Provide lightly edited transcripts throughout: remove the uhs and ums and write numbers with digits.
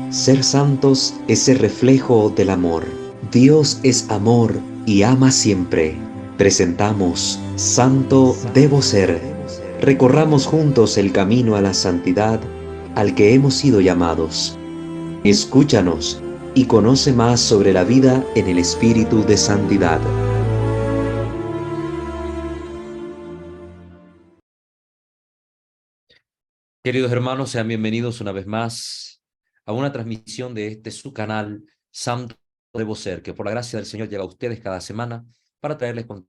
Ser santos es ser reflejo del amor. Dios es amor y ama siempre. Presentamos Santo Debo Ser. Recorramos juntos el camino a la santidad al que hemos sido llamados. Escúchanos y conoce más sobre la vida en el espíritu de santidad. Queridos hermanos, sean bienvenidos una vez más a una transmisión de su canal Santo Debo Ser, que por la gracia del Señor llega a ustedes cada semana para traerles contenido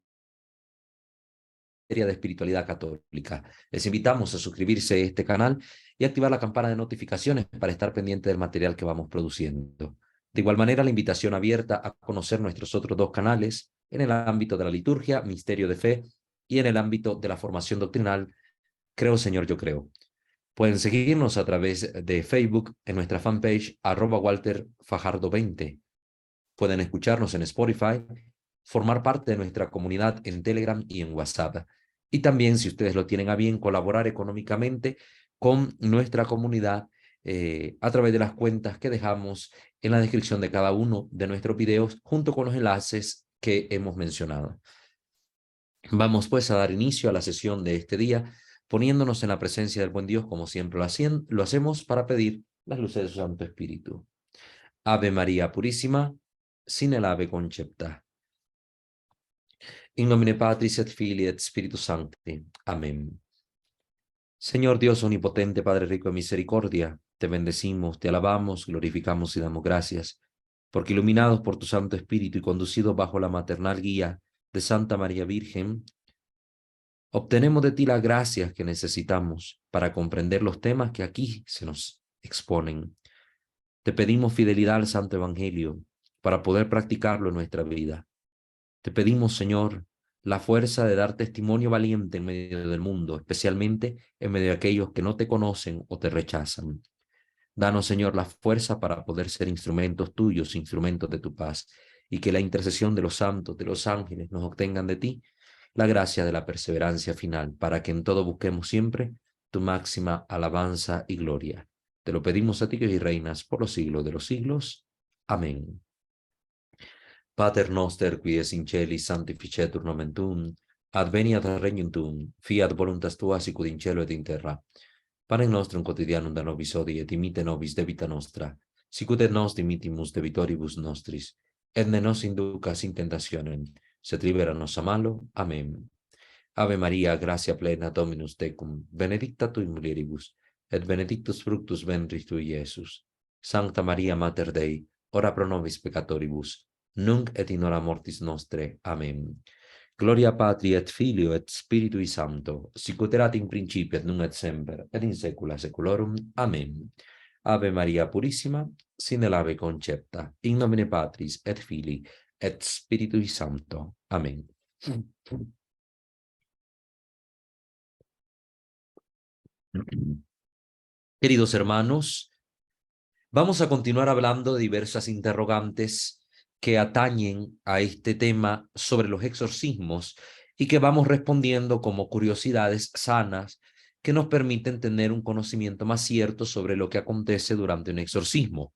de espiritualidad católica. Les invitamos a suscribirse a este canal y activar la campana de notificaciones para estar pendiente del material que vamos produciendo. De igual manera, la invitación abierta a conocer nuestros otros dos canales en el ámbito de la liturgia, misterio de fe, y en el ámbito de la formación doctrinal, Creo Señor, yo creo. Pueden seguirnos a través de Facebook en nuestra fanpage @WalterFajardo20. Pueden escucharnos en Spotify, formar parte de nuestra comunidad en Telegram y en WhatsApp. Y también, si ustedes lo tienen a bien, colaborar económicamente con nuestra comunidad a través de las cuentas que dejamos en la descripción de cada uno de nuestros videos, junto con los enlaces que hemos mencionado. Vamos pues a dar inicio a la sesión de este día, poniéndonos en la presencia del buen Dios, como siempre lo hacemos, para pedir las luces de su Santo Espíritu. Ave María Purísima, sin el ave concepta. In nomine Patris et Filii et Spiritus Sancti. Amén. Señor Dios omnipotente, Padre rico de misericordia, te bendecimos, te alabamos, glorificamos y damos gracias, porque iluminados por tu Santo Espíritu y conducidos bajo la maternal guía de Santa María Virgen, obtenemos de ti las gracias que necesitamos para comprender los temas que aquí se nos exponen. Te pedimos fidelidad al Santo Evangelio para poder practicarlo en nuestra vida. Te pedimos, Señor, la fuerza de dar testimonio valiente en medio del mundo, especialmente en medio de aquellos que no te conocen o te rechazan. Danos, Señor, la fuerza para poder ser instrumentos tuyos, instrumentos de tu paz, y que la intercesión de los santos, de los ángeles, nos obtengan de ti la gracia de la perseverancia final, para que en todo busquemos siempre tu máxima alabanza y gloria. Te lo pedimos a ti que reinas por los siglos de los siglos. Amén. Pater noster, qui es in celi, sanctificetur nomen tuum, adveniat regnum tuum, fiat voluntas tua sicut in cielo et in terra. Panem nostrum quotidianum da nobis hodie, et dimite nobis debita nostra, sicut et nos dimittimus debitoribus nostris, et ne nos inducas in tentationem, sed libera nos a malo. Amén. Ave Maria, gratia plena, Dominus tecum, benedicta tui mulieribus, et benedictus fructus ventris tui, Iesus. Sancta Maria Mater Dei, ora pro nobis peccatoribus, nunc et in hora mortis nostre. Amen. Gloria Patri et Filio et Spiritui Sancto, sicut erat in principio et nunc et semper, et in saecula saeculorum. Amen. Ave Maria Purissima, sin el ave concepta, in nomine Patris et Filii et Spiritui Sancto. Amen. Queridos hermanos, vamos a continuar hablando de diversas interrogantes que atañen a este tema sobre los exorcismos y que vamos respondiendo como curiosidades sanas que nos permiten tener un conocimiento más cierto sobre lo que acontece durante un exorcismo.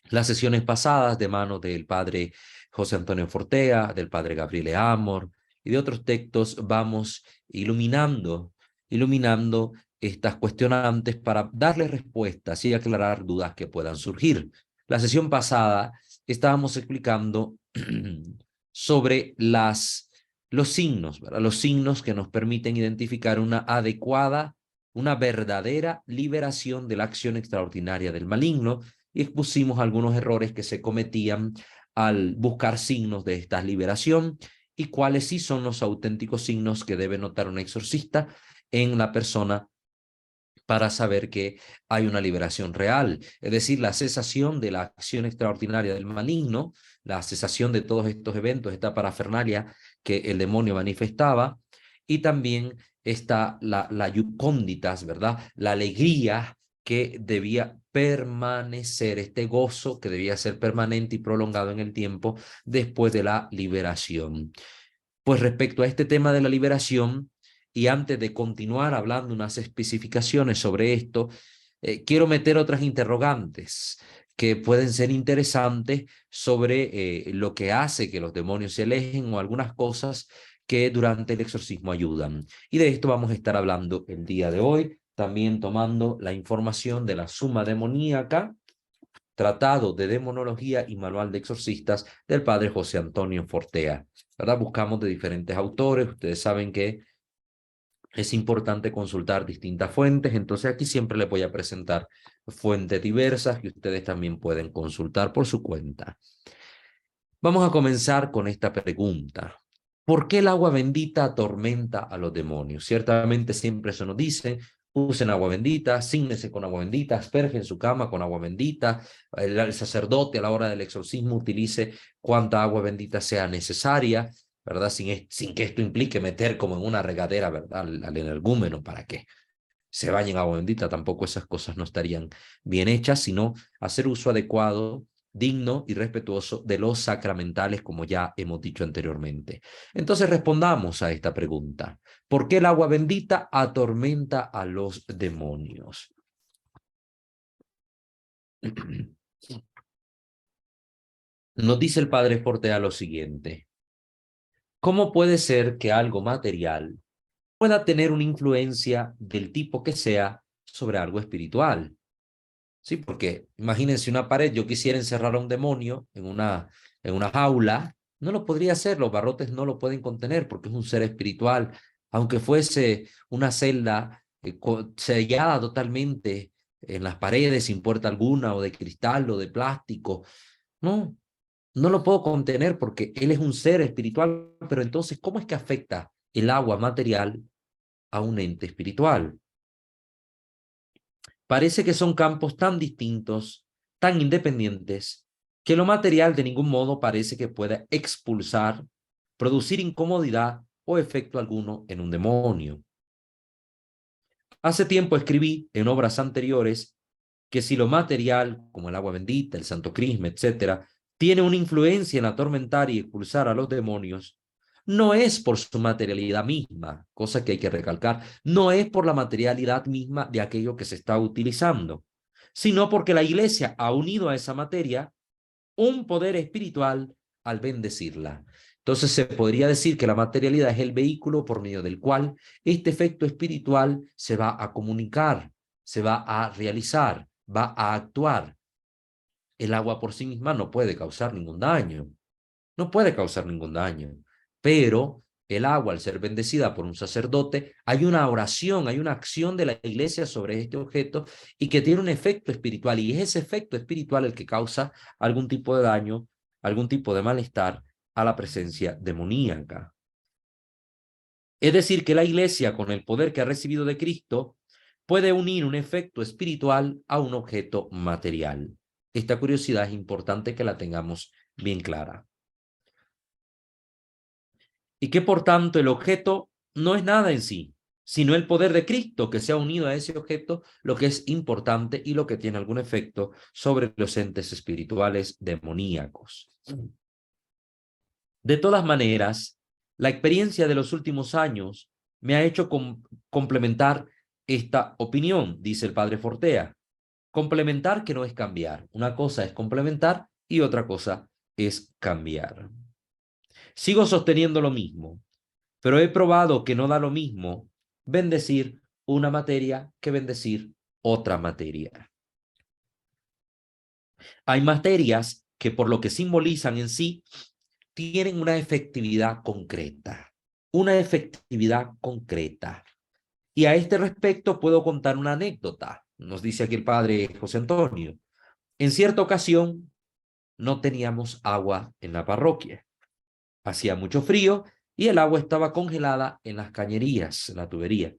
Las sesiones pasadas, de mano del padre José Antonio Fortea, del padre Gabriele Amor y de otros textos, vamos iluminando estas cuestionantes para darle respuestas y aclarar dudas que puedan surgir. La sesión pasada estábamos explicando sobre los signos, ¿verdad? Los signos que nos permiten identificar una adecuada, una verdadera liberación de la acción extraordinaria del maligno, y expusimos algunos errores que se cometían al buscar signos de esta liberación y cuáles sí son los auténticos signos que debe notar un exorcista en la persona para saber que hay una liberación real, es decir, la cesación de la acción extraordinaria del maligno, la cesación de todos estos eventos, esta parafernalia que el demonio manifestaba, y también está la iucónditas, ¿verdad? La alegría que debía permanecer, este gozo que debía ser permanente y prolongado en el tiempo después de la liberación. Pues respecto a este tema de la liberación, y antes de continuar hablando unas especificaciones sobre esto, quiero meter otras interrogantes que pueden ser interesantes sobre lo que hace que los demonios se alejen o algunas cosas que durante el exorcismo ayudan. Y de esto vamos a estar hablando el día de hoy, también tomando la información de la Summa Demoníaca, Tratado de Demonología y Manual de Exorcistas del padre José Antonio Fortea. ¿Verdad? Buscamos de diferentes autores, ustedes saben que es importante consultar distintas fuentes, entonces aquí siempre les voy a presentar fuentes diversas que ustedes también pueden consultar por su cuenta. Vamos a comenzar con esta pregunta. ¿Por qué el agua bendita atormenta a los demonios? Ciertamente siempre se nos dice, usen agua bendita, sígnese con agua bendita, aspergen su cama con agua bendita, el sacerdote a la hora del exorcismo utilice cuanta agua bendita sea necesaria, ¿verdad? Sin que esto implique meter como en una regadera, ¿verdad? Al energúmeno para que se bañen en agua bendita, tampoco esas cosas no estarían bien hechas, sino hacer uso adecuado, digno y respetuoso de los sacramentales, como ya hemos dicho anteriormente. Entonces respondamos a esta pregunta. ¿Por qué el agua bendita atormenta a los demonios? Nos dice el padre Fortea lo siguiente. ¿Cómo puede ser que algo material pueda tener una influencia del tipo que sea sobre algo espiritual? Sí, porque imagínense una pared, yo quisiera encerrar a un demonio en una jaula, no lo podría hacer, los barrotes no lo pueden contener porque es un ser espiritual, aunque fuese una celda sellada totalmente en las paredes sin puerta alguna, o de cristal o de plástico, no, no lo puedo contener porque él es un ser espiritual, pero entonces, ¿cómo es que afecta el agua material a un ente espiritual? Parece que son campos tan distintos, tan independientes, que lo material de ningún modo parece que pueda expulsar, producir incomodidad o efecto alguno en un demonio. Hace tiempo escribí en obras anteriores que si lo material, como el agua bendita, el santo crisma, etc., tiene una influencia en atormentar y expulsar a los demonios, no es por su materialidad misma, cosa que hay que recalcar, no es por la materialidad misma de aquello que se está utilizando, sino porque la Iglesia ha unido a esa materia un poder espiritual al bendecirla. Entonces se podría decir que la materialidad es el vehículo por medio del cual este efecto espiritual se va a comunicar, se va a realizar, va a actuar. El agua por sí misma no puede causar ningún daño, no puede causar ningún daño, pero el agua, al ser bendecida por un sacerdote, hay una oración, hay una acción de la iglesia sobre este objeto y que tiene un efecto espiritual, y es ese efecto espiritual el que causa algún tipo de daño, algún tipo de malestar a la presencia demoníaca. Es decir, que la iglesia, con el poder que ha recibido de Cristo, puede unir un efecto espiritual a un objeto material. Esta curiosidad es importante que la tengamos bien clara. Y que por tanto el objeto no es nada en sí, sino el poder de Cristo que se ha unido a ese objeto, lo que es importante y lo que tiene algún efecto sobre los entes espirituales demoníacos. De todas maneras, la experiencia de los últimos años me ha hecho complementar esta opinión, dice el padre Fortea. Complementar, que no es cambiar. Una cosa es complementar y otra cosa es cambiar. Sigo sosteniendo lo mismo, pero he probado que no da lo mismo bendecir una materia que bendecir otra materia. Hay materias que, por lo que simbolizan en sí, tienen una efectividad concreta. Una efectividad concreta. Y a este respecto puedo contar una anécdota. Nos dice aquí el padre José Antonio. En cierta ocasión no teníamos agua en la parroquia. Hacía mucho frío y el agua estaba congelada en las cañerías, en la tubería.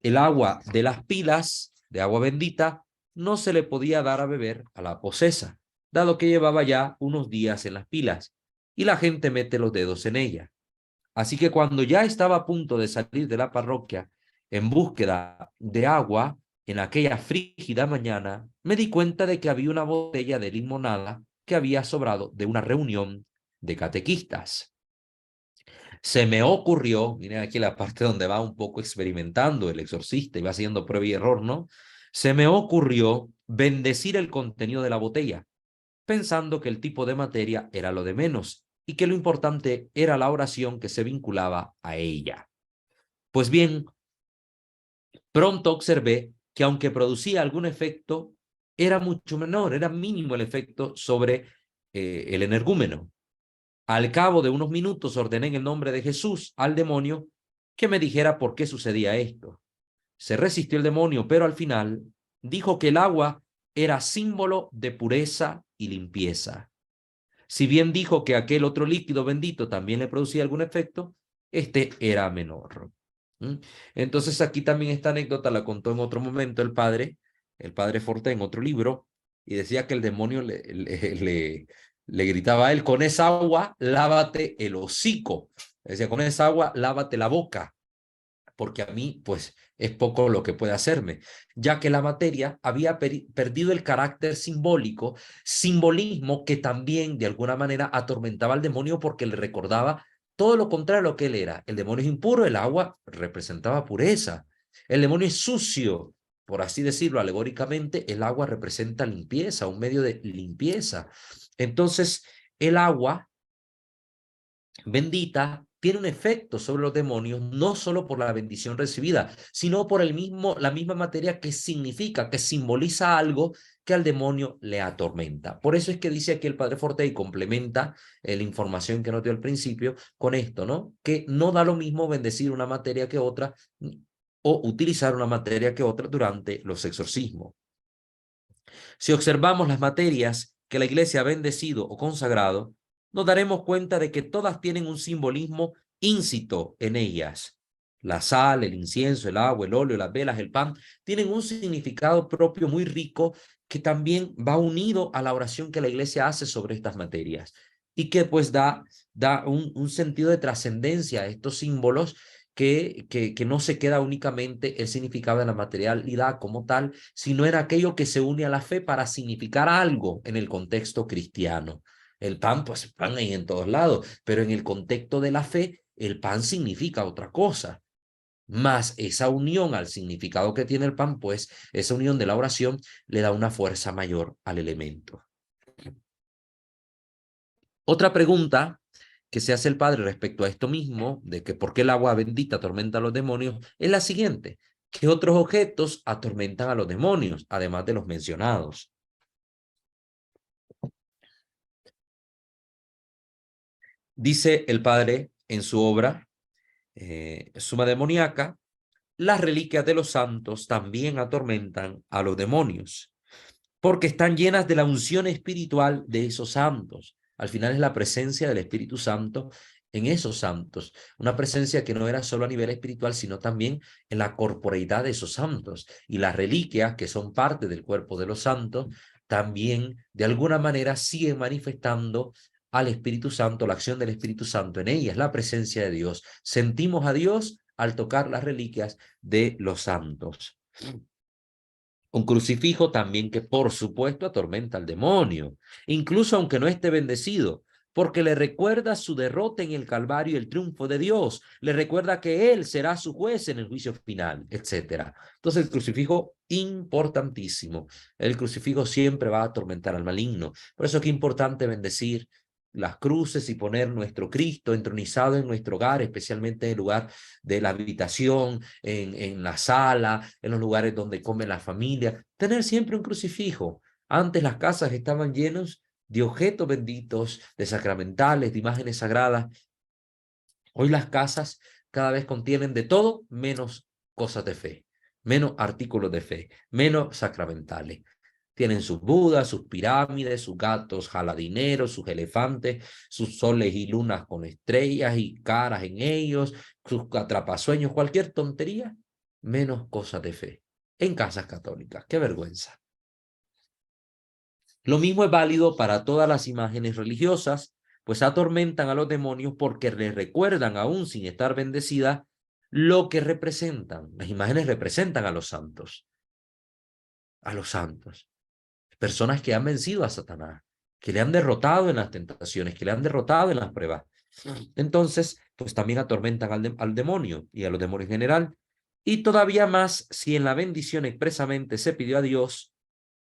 El agua de las pilas de agua bendita no se le podía dar a beber a la posesa, dado que llevaba ya unos días en las pilas y la gente mete los dedos en ella. Así que cuando ya estaba a punto de salir de la parroquia en búsqueda de agua, en aquella frígida mañana, me di cuenta de que había una botella de limonada que había sobrado de una reunión de catequistas. Se me ocurrió, miren aquí la parte donde va un poco experimentando el exorcista y va haciendo prueba y error, ¿no? Se me ocurrió bendecir el contenido de la botella, pensando que el tipo de materia era lo de menos y que lo importante era la oración que se vinculaba a ella. Pues bien, pronto observé que aunque producía algún efecto, era mucho menor, era mínimo el efecto sobre el energúmeno. Al cabo de unos minutos ordené en el nombre de Jesús al demonio que me dijera por qué sucedía esto. Se resistió el demonio, pero al final dijo que el agua era símbolo de pureza y limpieza. Si bien dijo que aquel otro líquido bendito también le producía algún efecto, este era menor. ¿Mm? Entonces aquí también esta anécdota la contó en otro momento el padre Forte en otro libro, y decía que el demonio le gritaba a él, con esa agua lávate el hocico. Decía, con esa agua lávate la boca, porque a mí, pues, es poco lo que puede hacerme, ya que la materia había perdido el carácter simbólico, simbolismo que también de alguna manera atormentaba al demonio porque le recordaba todo lo contrario a lo que él era. El demonio es impuro, el agua representaba pureza. El demonio es sucio, por así decirlo alegóricamente, el agua representa limpieza, un medio de limpieza. Entonces, el agua bendita tiene un efecto sobre los demonios, no solo por la bendición recibida, sino por la misma materia que significa, que simboliza algo que al demonio le atormenta. Por eso es que dice aquí el Padre Forte y complementa la información que nos dio al principio con esto, ¿no? Que no da lo mismo bendecir una materia que otra o utilizar una materia que otra durante los exorcismos. Si observamos las materias que la Iglesia ha bendecido o consagrado, nos daremos cuenta de que todas tienen un simbolismo íncito en ellas. La sal, el incienso, el agua, el óleo, las velas, el pan, tienen un significado propio muy rico que también va unido a la oración que la Iglesia hace sobre estas materias y que pues da un sentido de trascendencia a estos símbolos que no se queda únicamente el significado de la materialidad como tal, sino en aquello que se une a la fe para significar algo en el contexto cristiano. El pan, pues el pan hay en todos lados, pero en el contexto de la fe, el pan significa otra cosa. Más esa unión al significado que tiene el pan, pues esa unión de la oración le da una fuerza mayor al elemento. Otra pregunta que se hace el padre respecto a esto mismo, de que por qué el agua bendita atormenta a los demonios, es la siguiente: ¿qué otros objetos atormentan a los demonios, además de los mencionados? Dice el padre en su obra, Suma Demoníaca, las reliquias de los santos también atormentan a los demonios, porque están llenas de la unción espiritual de esos santos. Al final es la presencia del Espíritu Santo en esos santos, una presencia que no era solo a nivel espiritual, sino también en la corporeidad de esos santos. Y las reliquias, que son parte del cuerpo de los santos, también de alguna manera siguen manifestando al Espíritu Santo, la acción del Espíritu Santo en ellas, la presencia de Dios. Sentimos a Dios al tocar las reliquias de los santos. Un crucifijo también que por supuesto atormenta al demonio, incluso aunque no esté bendecido, porque le recuerda su derrota en el Calvario y el triunfo de Dios, le recuerda que Él será su juez en el juicio final, etc. Entonces el crucifijo, importantísimo. El crucifijo siempre va a atormentar al maligno. Por eso es que es importante bendecir las cruces y poner nuestro Cristo entronizado en nuestro hogar, especialmente en el lugar de la habitación, en la sala, en los lugares donde come la familia. Tener siempre un crucifijo. Antes las casas estaban llenas de objetos benditos, de sacramentales, de imágenes sagradas. Hoy las casas cada vez contienen de todo menos cosas de fe, menos artículos de fe, menos sacramentales. Tienen sus budas, sus pirámides, sus gatos jaladineros, sus elefantes, sus soles y lunas con estrellas y caras en ellos, sus atrapasueños, cualquier tontería, menos cosas de fe. En casas católicas, qué vergüenza. Lo mismo es válido para todas las imágenes religiosas, pues atormentan a los demonios porque les recuerdan, aún sin estar bendecidas, lo que representan. Las imágenes representan a los santos. A los santos. Personas que han vencido a Satanás, que le han derrotado en las tentaciones, que le han derrotado en las pruebas. Entonces, pues también atormentan al demonio y a los demonios en general. Y todavía más si en la bendición expresamente se pidió a Dios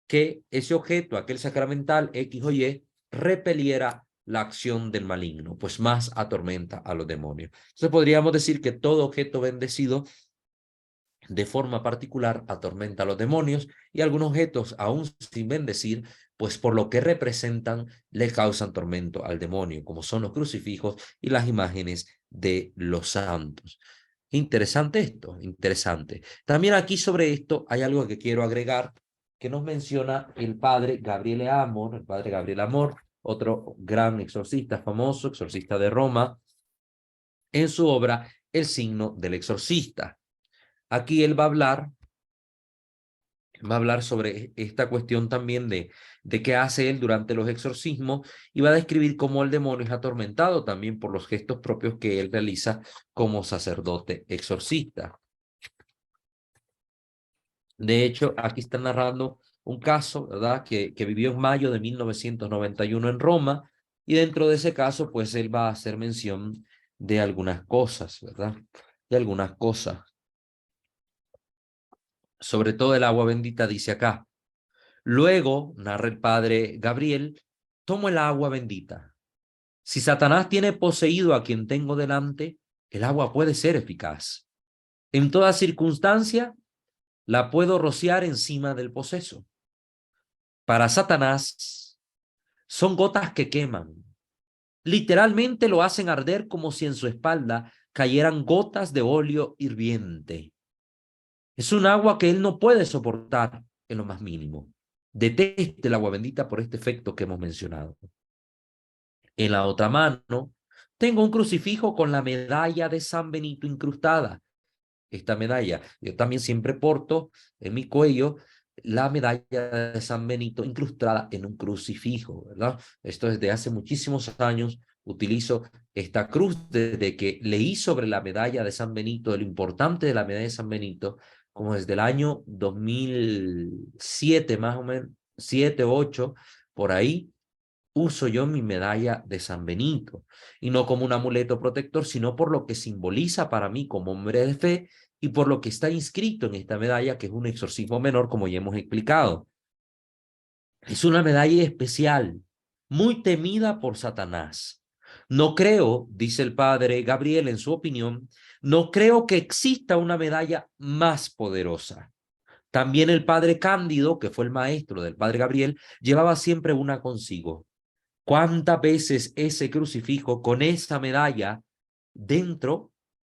que ese objeto, aquel sacramental X o Y, repeliera la acción del maligno, pues más atormenta a los demonios. Entonces podríamos decir que todo objeto bendecido de forma particular atormenta a los demonios, y algunos objetos, aún sin bendecir, pues por lo que representan, le causan tormento al demonio, como son los crucifijos y las imágenes de los santos. Interesante esto, interesante. También aquí sobre esto hay algo que quiero agregar, que nos menciona el padre Gabriele Amor, el padre Gabriel Amor, otro gran exorcista famoso, exorcista de Roma, en su obra El signo del exorcista. Aquí él va a hablar sobre esta cuestión también de qué hace él durante los exorcismos, y va a describir cómo el demonio es atormentado también por los gestos propios que él realiza como sacerdote exorcista. De hecho, aquí está narrando un caso, ¿verdad?, que vivió en mayo de 1991 en Roma, y dentro de ese caso, pues él va a hacer mención de algunas cosas, ¿verdad? De algunas cosas. Sobre todo el agua bendita, dice acá. Luego, narra el padre Gabriel, tomo el agua bendita. Si Satanás tiene poseído a quien tengo delante, el agua puede ser eficaz. En toda circunstancia, la puedo rociar encima del poseso. Para Satanás, son gotas que queman. Literalmente lo hacen arder como si en su espalda cayeran gotas de óleo hirviente. Es un agua que él no puede soportar en lo más mínimo. Deteste el agua bendita por este efecto que hemos mencionado. En la otra mano, tengo un crucifijo con la medalla de San Benito incrustada. Esta medalla, yo también siempre porto en mi cuello la medalla de San Benito incrustada en un crucifijo, ¿verdad? Esto desde hace muchísimos años utilizo esta cruz desde que leí sobre la medalla de San Benito, de lo importante de la medalla de San Benito, como desde el año 2007 más o menos, 7, 8, por ahí, uso yo mi medalla de San Benito, y no como un amuleto protector, sino por lo que simboliza para mí como hombre de fe y por lo que está inscrito en esta medalla, que es un exorcismo menor, como ya hemos explicado. Es una medalla especial, muy temida por Satanás. No creo, dice el padre Gabriel en su opinión, no creo que exista una medalla más poderosa. También el padre Cándido, que fue el maestro del padre Gabriel, llevaba siempre una consigo. ¿Cuántas veces ese crucifijo con esa medalla dentro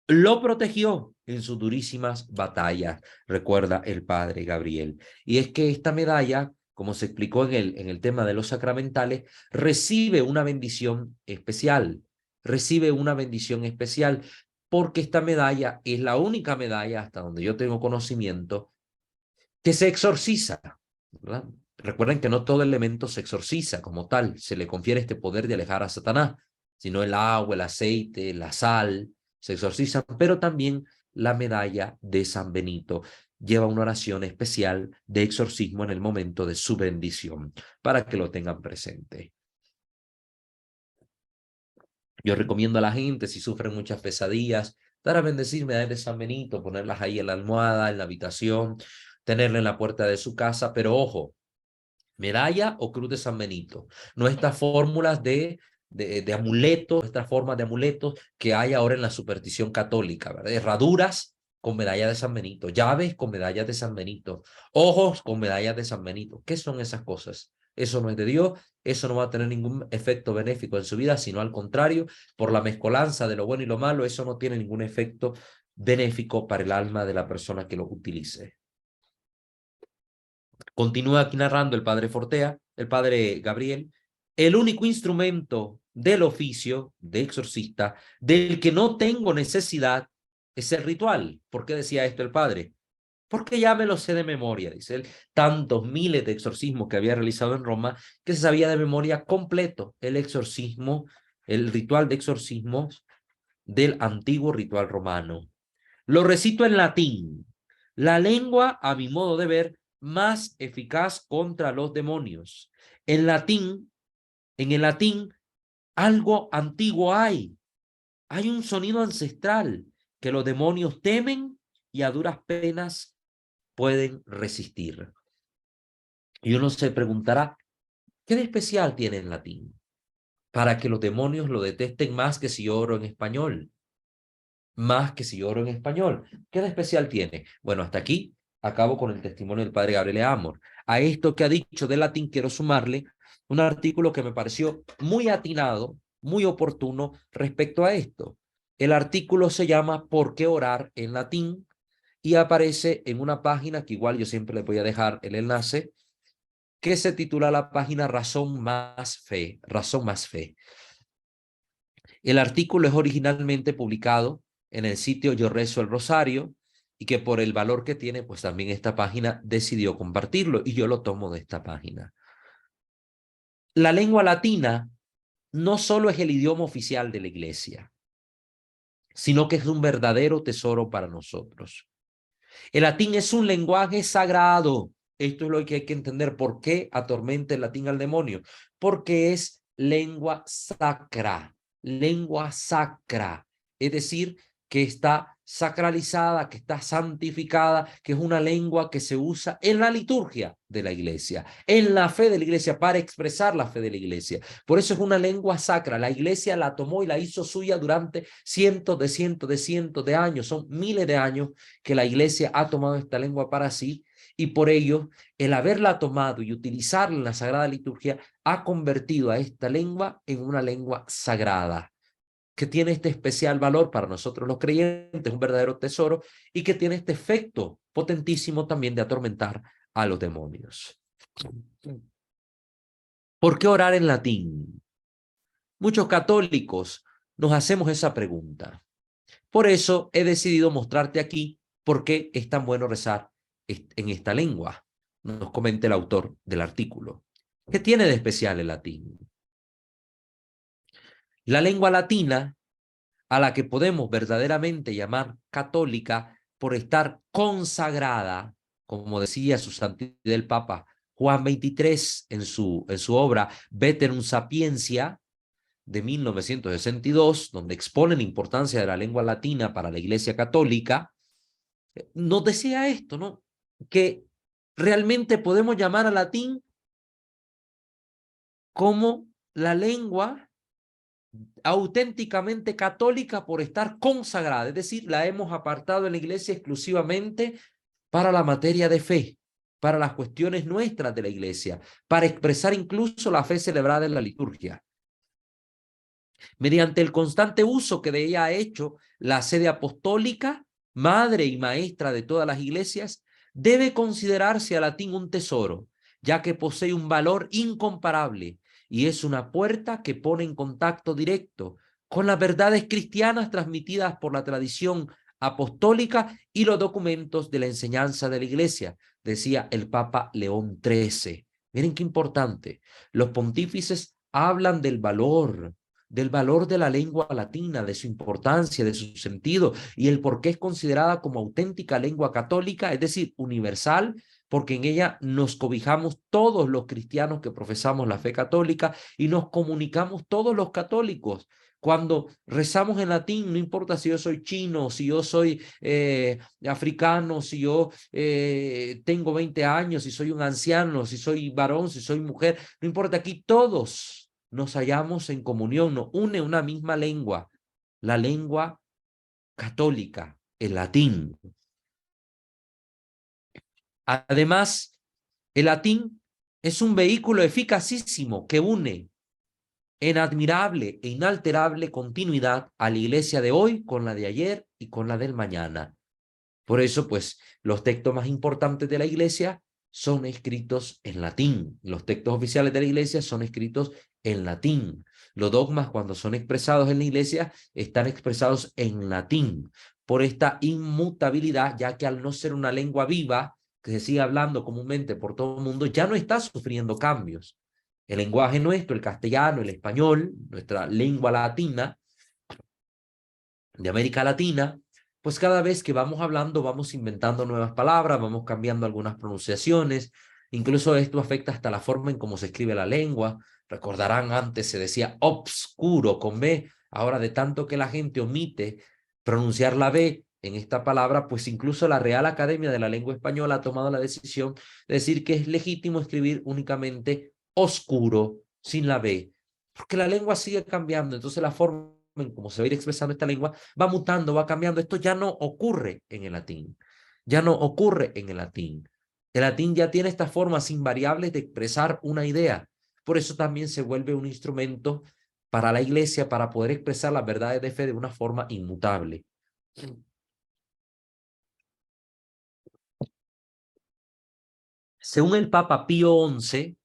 lo protegió en sus durísimas batallas? Recuerda el padre Gabriel. Y es que esta medalla, como se explicó en el tema de los sacramentales, recibe una bendición especial. Recibe una bendición especial porque esta medalla es la única medalla, hasta donde yo tengo conocimiento, que se exorciza, ¿verdad? Recuerden que no todo elemento se exorciza como tal, se le confiere este poder de alejar a Satanás, sino el agua, el aceite, la sal, se exorcizan, pero también la medalla de San Benito lleva una oración especial de exorcismo en el momento de su bendición, para que lo tengan presente. Yo recomiendo a la gente, si sufren muchas pesadillas, dar a bendecir medallas de San Benito, ponerlas ahí en la almohada, en la habitación, tenerla en la puerta de su casa, pero ojo, medalla o cruz de San Benito. No estas fórmulas de amuletos, estas formas de amuletos que hay ahora en la superstición católica, ¿verdad? Herraduras con medalla de San Benito, llaves con medallas de San Benito, ojos con medallas de San Benito. ¿Qué son esas cosas? Eso no es de Dios, eso no va a tener ningún efecto benéfico en su vida, sino al contrario, por la mezcolanza de lo bueno y lo malo, eso no tiene ningún efecto benéfico para el alma de la persona que lo utilice. Continúa aquí narrando el padre Fortea, el padre Gabriel, el único instrumento del oficio de exorcista del que no tengo necesidad es el ritual. ¿Por qué decía esto el padre? Porque ya me lo sé de memoria, dice él, tantos miles de exorcismos que había realizado en Roma, que se sabía de memoria completo el exorcismo, el ritual de exorcismos del antiguo ritual romano. Lo recito en latín. La lengua, a mi modo de ver, más eficaz contra los demonios. En el latín, algo antiguo hay. Hay un sonido ancestral que los demonios temen y a duras penas pueden resistir. Y uno se preguntará, ¿qué de especial tiene en latín para que los demonios lo detesten más que si yo oro en español? Más que si yo oro en español. ¿Qué de especial tiene? Bueno, hasta aquí acabo con el testimonio del padre Gabriel Amor. A esto que ha dicho de latín quiero sumarle un artículo que me pareció muy atinado, muy oportuno respecto a esto. El artículo se llama ¿Por qué orar en latín? Y aparece en una página que igual yo siempre le voy a dejar el enlace, que se titula la página Razón más Fe, Razón más Fe. El artículo es originalmente publicado en el sitio Yo Rezo el Rosario y que por el valor que tiene, pues también esta página decidió compartirlo y yo lo tomo de esta página. La lengua latina no solo es el idioma oficial de la Iglesia, sino que es un verdadero tesoro para nosotros. El latín es un lenguaje sagrado. Esto es lo que hay que entender. ¿Por qué atormenta el latín al demonio? Porque es lengua sacra, lengua sacra. Es decir, que está sacralizada, que está santificada, que es una lengua que se usa en la liturgia de la iglesia, en la fe de la iglesia, para expresar la fe de la iglesia. Por eso es una lengua sacra. La iglesia la tomó y la hizo suya durante cientos de años. Son miles de años que la iglesia ha tomado esta lengua para sí y por ello el haberla tomado y utilizarla en la sagrada liturgia ha convertido a esta lengua en una lengua sagrada que tiene este especial valor para nosotros los creyentes, un verdadero tesoro, y que tiene este efecto potentísimo también de atormentar a los demonios. ¿Por qué orar en latín? Muchos católicos nos hacemos esa pregunta. Por eso he decidido mostrarte aquí por qué es tan bueno rezar en esta lengua. Nos comenta el autor del artículo. ¿Qué tiene de especial el latín? La lengua latina, a la que podemos verdaderamente llamar católica por estar consagrada, como decía su santidad el Papa Juan XXIII en su obra Veterum Sapientia de 1962, donde expone la importancia de la lengua latina para la Iglesia Católica, nos decía esto, ¿no? Que realmente podemos llamar al latín como la lengua auténticamente católica por estar consagrada, es decir, la hemos apartado en la iglesia exclusivamente para la materia de fe, para las cuestiones nuestras de la iglesia, para expresar incluso la fe celebrada en la liturgia. Mediante el constante uso que de ella ha hecho la sede apostólica, madre y maestra de todas las iglesias, debe considerarse al latín un tesoro, ya que posee un valor incomparable y es una puerta que pone en contacto directo con las verdades cristianas transmitidas por la tradición apostólica y los documentos de la enseñanza de la iglesia, decía el Papa León XIII. Miren qué importante. Los pontífices hablan del valor de la lengua latina, de su importancia, de su sentido y el por qué es considerada como auténtica lengua católica, es decir, universal, porque en ella nos cobijamos todos los cristianos que profesamos la fe católica y nos comunicamos todos los católicos. Cuando rezamos en latín, no importa si yo soy chino, si yo soy africano, si yo tengo 20 años, si soy un anciano, si soy varón, si soy mujer, no importa, aquí todos nos hallamos en comunión, nos une una misma lengua, la lengua católica, el latín. Además, el latín es un vehículo eficacísimo que une en admirable e inalterable continuidad a la iglesia de hoy con la de ayer y con la del mañana. Por eso, pues, los textos más importantes de la iglesia son escritos en latín. Los textos oficiales de la iglesia son escritos en latín. Los dogmas, cuando son expresados en la iglesia, están expresados en latín. Por esta inmutabilidad, ya que al no ser una lengua viva, que se sigue hablando comúnmente por todo el mundo, ya no está sufriendo cambios. El lenguaje nuestro, el castellano, el español, nuestra lengua latina, de América Latina, pues cada vez que vamos hablando vamos inventando nuevas palabras, vamos cambiando algunas pronunciaciones, incluso esto afecta hasta la forma en cómo se escribe la lengua. Recordarán, antes se decía obscuro con B, Ahora, de tanto que la gente omite pronunciar la B en esta palabra, pues incluso la Real Academia de la Lengua Española ha tomado la decisión de decir que es legítimo escribir únicamente oscuro sin la B, porque la lengua sigue cambiando, entonces la forma en cómo se va a ir expresando esta lengua va mutando, va cambiando. Esto ya no ocurre en el latín, ya no ocurre en el latín. El latín ya tiene estas formas invariables de expresar una idea, por eso también se vuelve un instrumento para la iglesia para poder expresar las verdades de fe de una forma inmutable. Según el Papa Pío XI,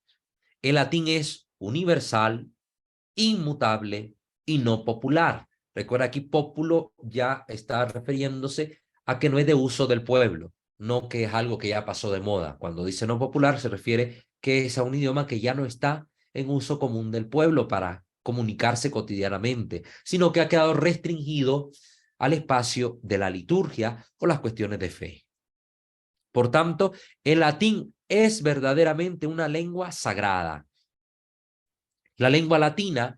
el latín es universal, inmutable y no popular. Recuerda, aquí populo ya está refiriéndose a que no es de uso del pueblo, no que es algo que ya pasó de moda. Cuando dice no popular se refiere que es a un idioma que ya no está en uso común del pueblo para comunicarse cotidianamente, sino que ha quedado restringido al espacio de la liturgia o las cuestiones de fe. Por tanto, el latín es verdaderamente una lengua sagrada. La lengua latina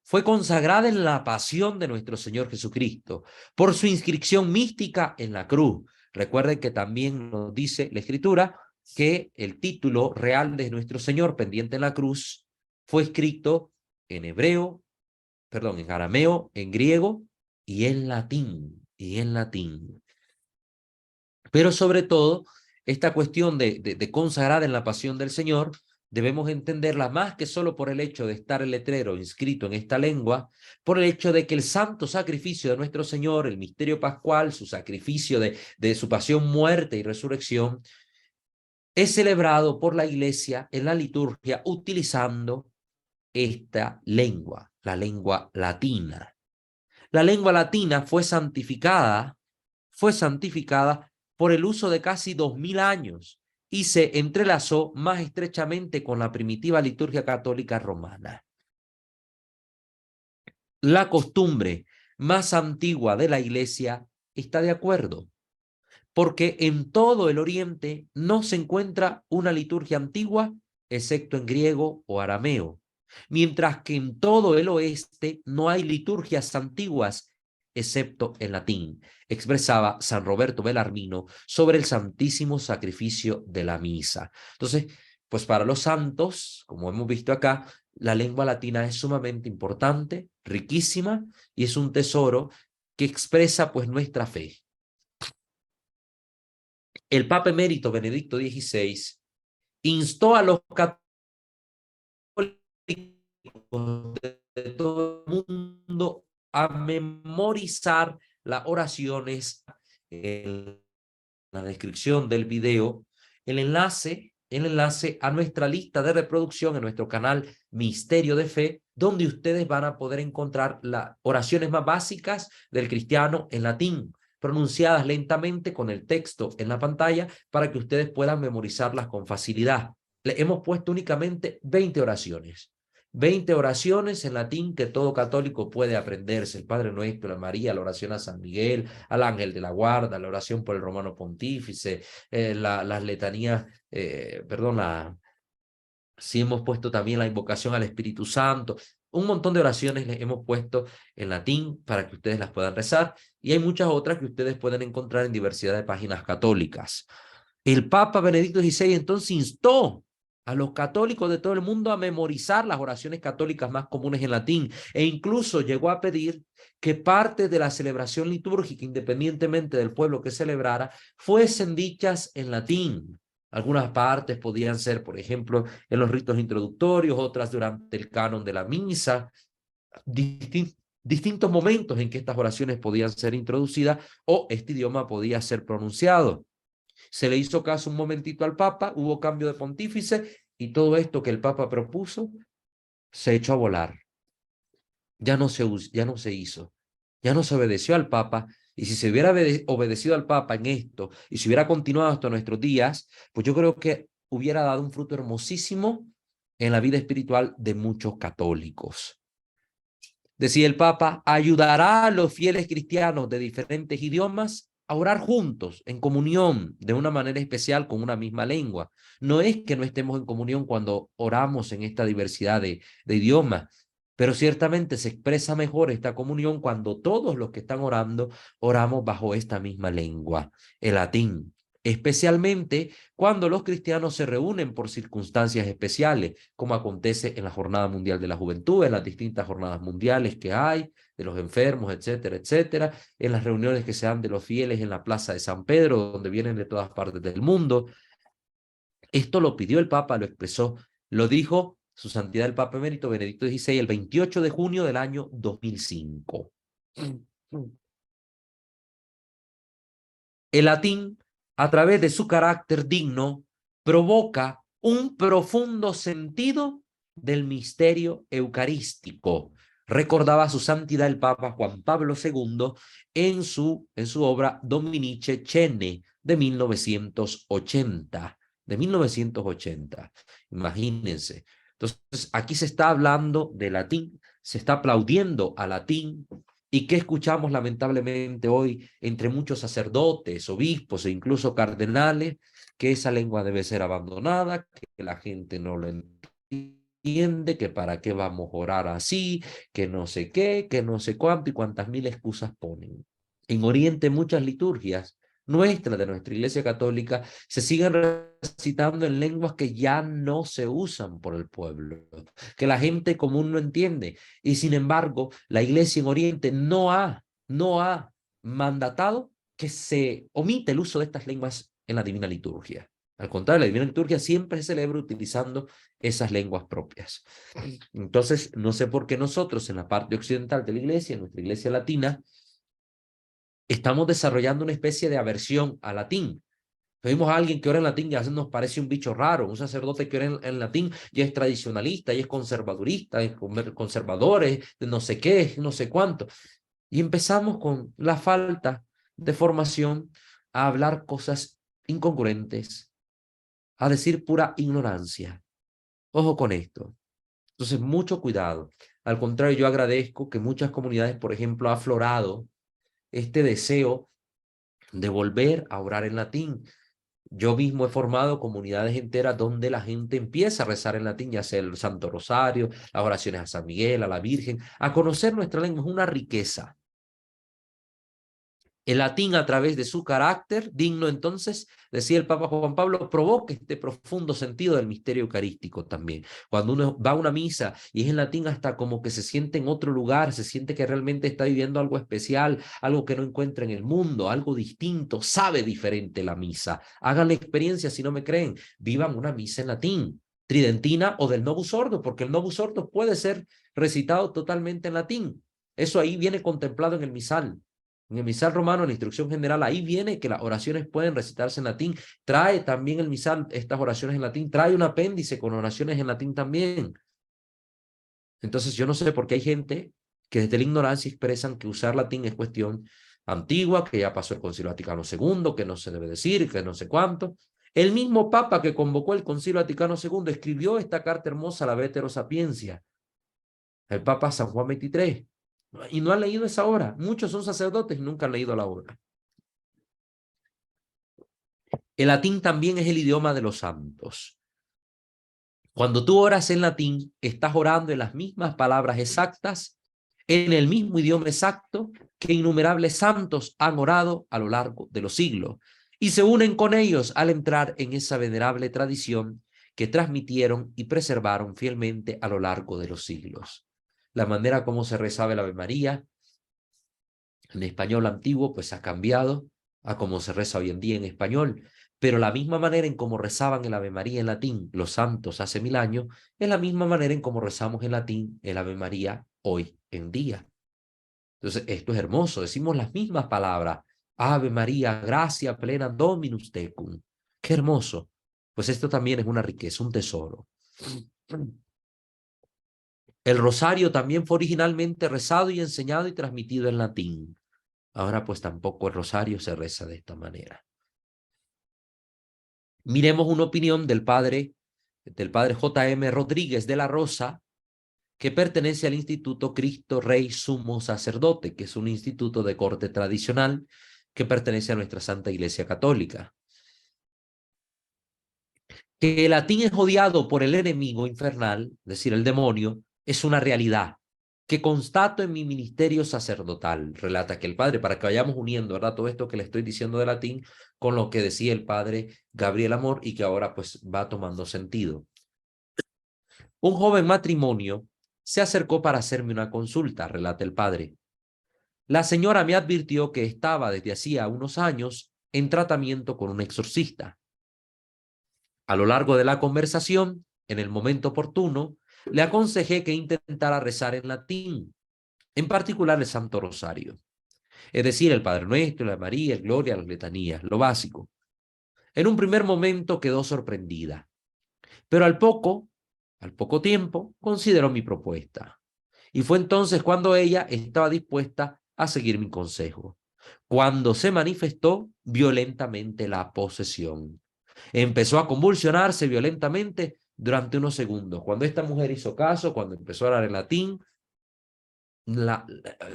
fue consagrada en la pasión de nuestro Señor Jesucristo por su inscripción mística en la cruz. Recuerden que también nos dice la Escritura que el título real de nuestro Señor pendiente en la cruz fue escrito en hebreo, perdón, en arameo, en griego y en latín. Pero sobre todo, esta cuestión de consagrar en la pasión del Señor, debemos entenderla más que solo por el hecho de estar el letrero inscrito en esta lengua, por el hecho de que el santo sacrificio de nuestro Señor, el misterio pascual, su sacrificio de su pasión, muerte y resurrección, es celebrado por la Iglesia en la liturgia utilizando esta lengua, la lengua latina. La lengua latina fue santificada por el uso de casi 2000 años y se entrelazó más estrechamente con la primitiva liturgia católica romana. La costumbre más antigua de la Iglesia está de acuerdo, porque en todo el Oriente no se encuentra una liturgia antigua, excepto en griego o arameo, mientras que en todo el Oeste no hay liturgias antiguas, excepto en latín, expresaba San Roberto Belarmino sobre el santísimo sacrificio de la misa. Entonces, pues para los santos, como hemos visto acá, la lengua latina es sumamente importante, riquísima, y es un tesoro que expresa pues nuestra fe. El Papa Emérito Benedicto XVI instó a los católicos de todo el mundo a memorizar las oraciones. En la descripción del video el enlace a nuestra lista de reproducción en nuestro canal Misterio de Fe, donde ustedes van a poder encontrar las oraciones más básicas del cristiano en latín, pronunciadas lentamente con el texto en la pantalla para que ustedes puedan memorizarlas con facilidad. Le hemos puesto únicamente 20 oraciones. 20 oraciones en latín que todo católico puede aprenderse: el Padre Nuestro, la María, la oración a San Miguel, al ángel de la guarda, la oración por el romano pontífice, las letanías, sí hemos puesto también la invocación al Espíritu Santo. Un montón de oraciones les hemos puesto en latín para que ustedes las puedan rezar, y hay muchas otras que ustedes pueden encontrar en diversidad de páginas católicas. El Papa Benedicto XVI entonces instó a los católicos de todo el mundo a memorizar las oraciones católicas más comunes en latín, e incluso llegó a pedir que parte de la celebración litúrgica, independientemente del pueblo que celebrara, fuesen dichas en latín. Algunas partes podían ser, por ejemplo, en los ritos introductorios, otras durante el canon de la misa, distintos momentos en que estas oraciones podían ser introducidas o este idioma podía ser pronunciado. Se le hizo caso un momentito al Papa, hubo cambio de pontífice y todo esto que el Papa propuso se echó a volar. Ya no se hizo, ya no se obedeció al Papa, y si se hubiera obedecido al Papa en esto y si hubiera continuado hasta nuestros días, pues yo creo que hubiera dado un fruto hermosísimo en la vida espiritual de muchos católicos. Decía el Papa, ayudará a los fieles cristianos de diferentes idiomas a orar juntos, en comunión, de una manera especial con una misma lengua. No es que no estemos en comunión cuando oramos en esta diversidad de idiomas, Pero ciertamente se expresa mejor esta comunión cuando todos los que están orando, oramos bajo esta misma lengua, el latín. Especialmente cuando los cristianos se reúnen por circunstancias especiales, como acontece en la Jornada Mundial de la Juventud, en las distintas jornadas mundiales que hay, de los enfermos, etcétera, etcétera, en las reuniones que se dan de los fieles en la Plaza de San Pedro, donde vienen de todas partes del mundo. Esto lo pidió el Papa, lo expresó, lo dijo su Santidad el Papa Emérito Benedicto XVI el 28 de junio del año 2005. El latín, a través de su carácter digno, provoca un profundo sentido del misterio eucarístico. Recordaba su santidad el Papa Juan Pablo II en su obra Dominice Cene de 1980. De 1980. Imagínense. Entonces, aquí se está hablando de latín, se está aplaudiendo a latín. ¿Y qué escuchamos lamentablemente hoy entre muchos sacerdotes, obispos e incluso cardenales? Que esa lengua debe ser abandonada, que la gente no lo entiende, que para qué vamos a orar así, que no sé qué, que no sé cuánto y cuántas mil excusas ponen. En Oriente muchas liturgias nuestras, de nuestra Iglesia Católica, se siguen recitando en lenguas que ya no se usan por el pueblo, que la gente común no entiende. Y sin embargo, la Iglesia en Oriente no ha mandatado que se omite el uso de estas lenguas en la Divina Liturgia. Al contrario, la Divina Liturgia siempre se celebra utilizando esas lenguas propias. Entonces, no sé por qué nosotros en la parte occidental de la Iglesia, en nuestra Iglesia latina, estamos desarrollando una especie de aversión al latín. Vemos a alguien que ora en latín y a veces nos parece un bicho raro. Un sacerdote que ora en latín ya es tradicionalista, ya es conservadurista, es conservador, es de no sé qué, es no sé cuánto. Y empezamos con la falta de formación a hablar cosas incongruentes, a decir pura ignorancia. Ojo con esto. Entonces, mucho cuidado. Al contrario, yo agradezco que muchas comunidades, por ejemplo, ha aflorado este deseo de volver a orar en latín. Yo mismo he formado comunidades enteras donde la gente empieza a rezar en latín, ya sea el Santo Rosario, las oraciones a San Miguel, a la Virgen, a conocer nuestra lengua. Es una riqueza. El latín, a través de su carácter digno, entonces, decía el Papa Juan Pablo, provoca este profundo sentido del misterio eucarístico también. Cuando uno va a una misa y es en latín, hasta como que se siente en otro lugar, se siente que realmente está viviendo algo especial, algo que no encuentra en el mundo, algo distinto, sabe diferente la misa. Hagan la experiencia si no me creen, vivan una misa en latín, tridentina o del Novus Ordo, porque el Novus Ordo puede ser recitado totalmente en latín. Eso ahí viene contemplado en el misal. En el misal romano, en la instrucción general, ahí viene que las oraciones pueden recitarse en latín. Trae también el misal estas oraciones en latín. Trae un apéndice con oraciones en latín también. Entonces, yo no sé por qué hay gente que desde la ignorancia expresan que usar latín es cuestión antigua, que ya pasó el Concilio Vaticano II, que no se debe decir, que no sé cuánto. El mismo Papa que convocó el Concilio Vaticano II escribió esta carta hermosa, la Vetero Sapiencia, el Papa San Juan XXIII. Y no han leído esa obra. Muchos son sacerdotes y nunca han leído la obra. El latín también es el idioma de los santos. Cuando tú oras en latín, estás orando en las mismas palabras exactas, en el mismo idioma exacto que innumerables santos han orado a lo largo de los siglos y se unen con ellos al entrar en esa venerable tradición que transmitieron y preservaron fielmente a lo largo de los siglos. La manera como se rezaba el Ave María en español antiguo pues ha cambiado a como se reza hoy en día en español, pero la misma manera en cómo rezaban el Ave María en latín los santos hace 1000 años, es la misma manera en cómo rezamos en latín el Ave María hoy en día. Entonces, esto es hermoso, decimos las mismas palabras, Ave María, gracia plena Dominus tecum. Qué hermoso. Pues esto también es una riqueza, un tesoro. El rosario también fue originalmente rezado y enseñado y transmitido en latín. Ahora pues tampoco el rosario se reza de esta manera. Miremos una opinión del padre J.M. Rodríguez de la Rosa, que pertenece al Instituto Cristo Rey Sumo Sacerdote, que es un instituto de corte tradicional que pertenece a nuestra Santa Iglesia Católica. Que el latín es odiado por el enemigo infernal, es decir, el demonio, es una realidad. que constato en mi ministerio sacerdotal, relata que el padre, para que vayamos uniendo, ¿verdad? Todo esto que le estoy diciendo de latín con lo que decía el padre Gabriel Amor y que ahora pues va tomando sentido. Un joven matrimonio se acercó para hacerme una consulta, relata el padre. La señora me advirtió que estaba desde hacía unos años en tratamiento con un exorcista. A lo largo de la conversación, en el momento oportuno, le aconsejé que intentara rezar en latín, en particular el Santo Rosario, es decir, el Padre Nuestro, la María, el Gloria, las letanías, lo básico. En un primer momento quedó sorprendida, pero al poco tiempo, consideró mi propuesta. Y fue entonces cuando ella estaba dispuesta a seguir mi consejo, cuando se manifestó violentamente la posesión. Empezó a convulsionarse violentamente durante unos segundos. Cuando esta mujer hizo caso, cuando empezó a hablar en latín,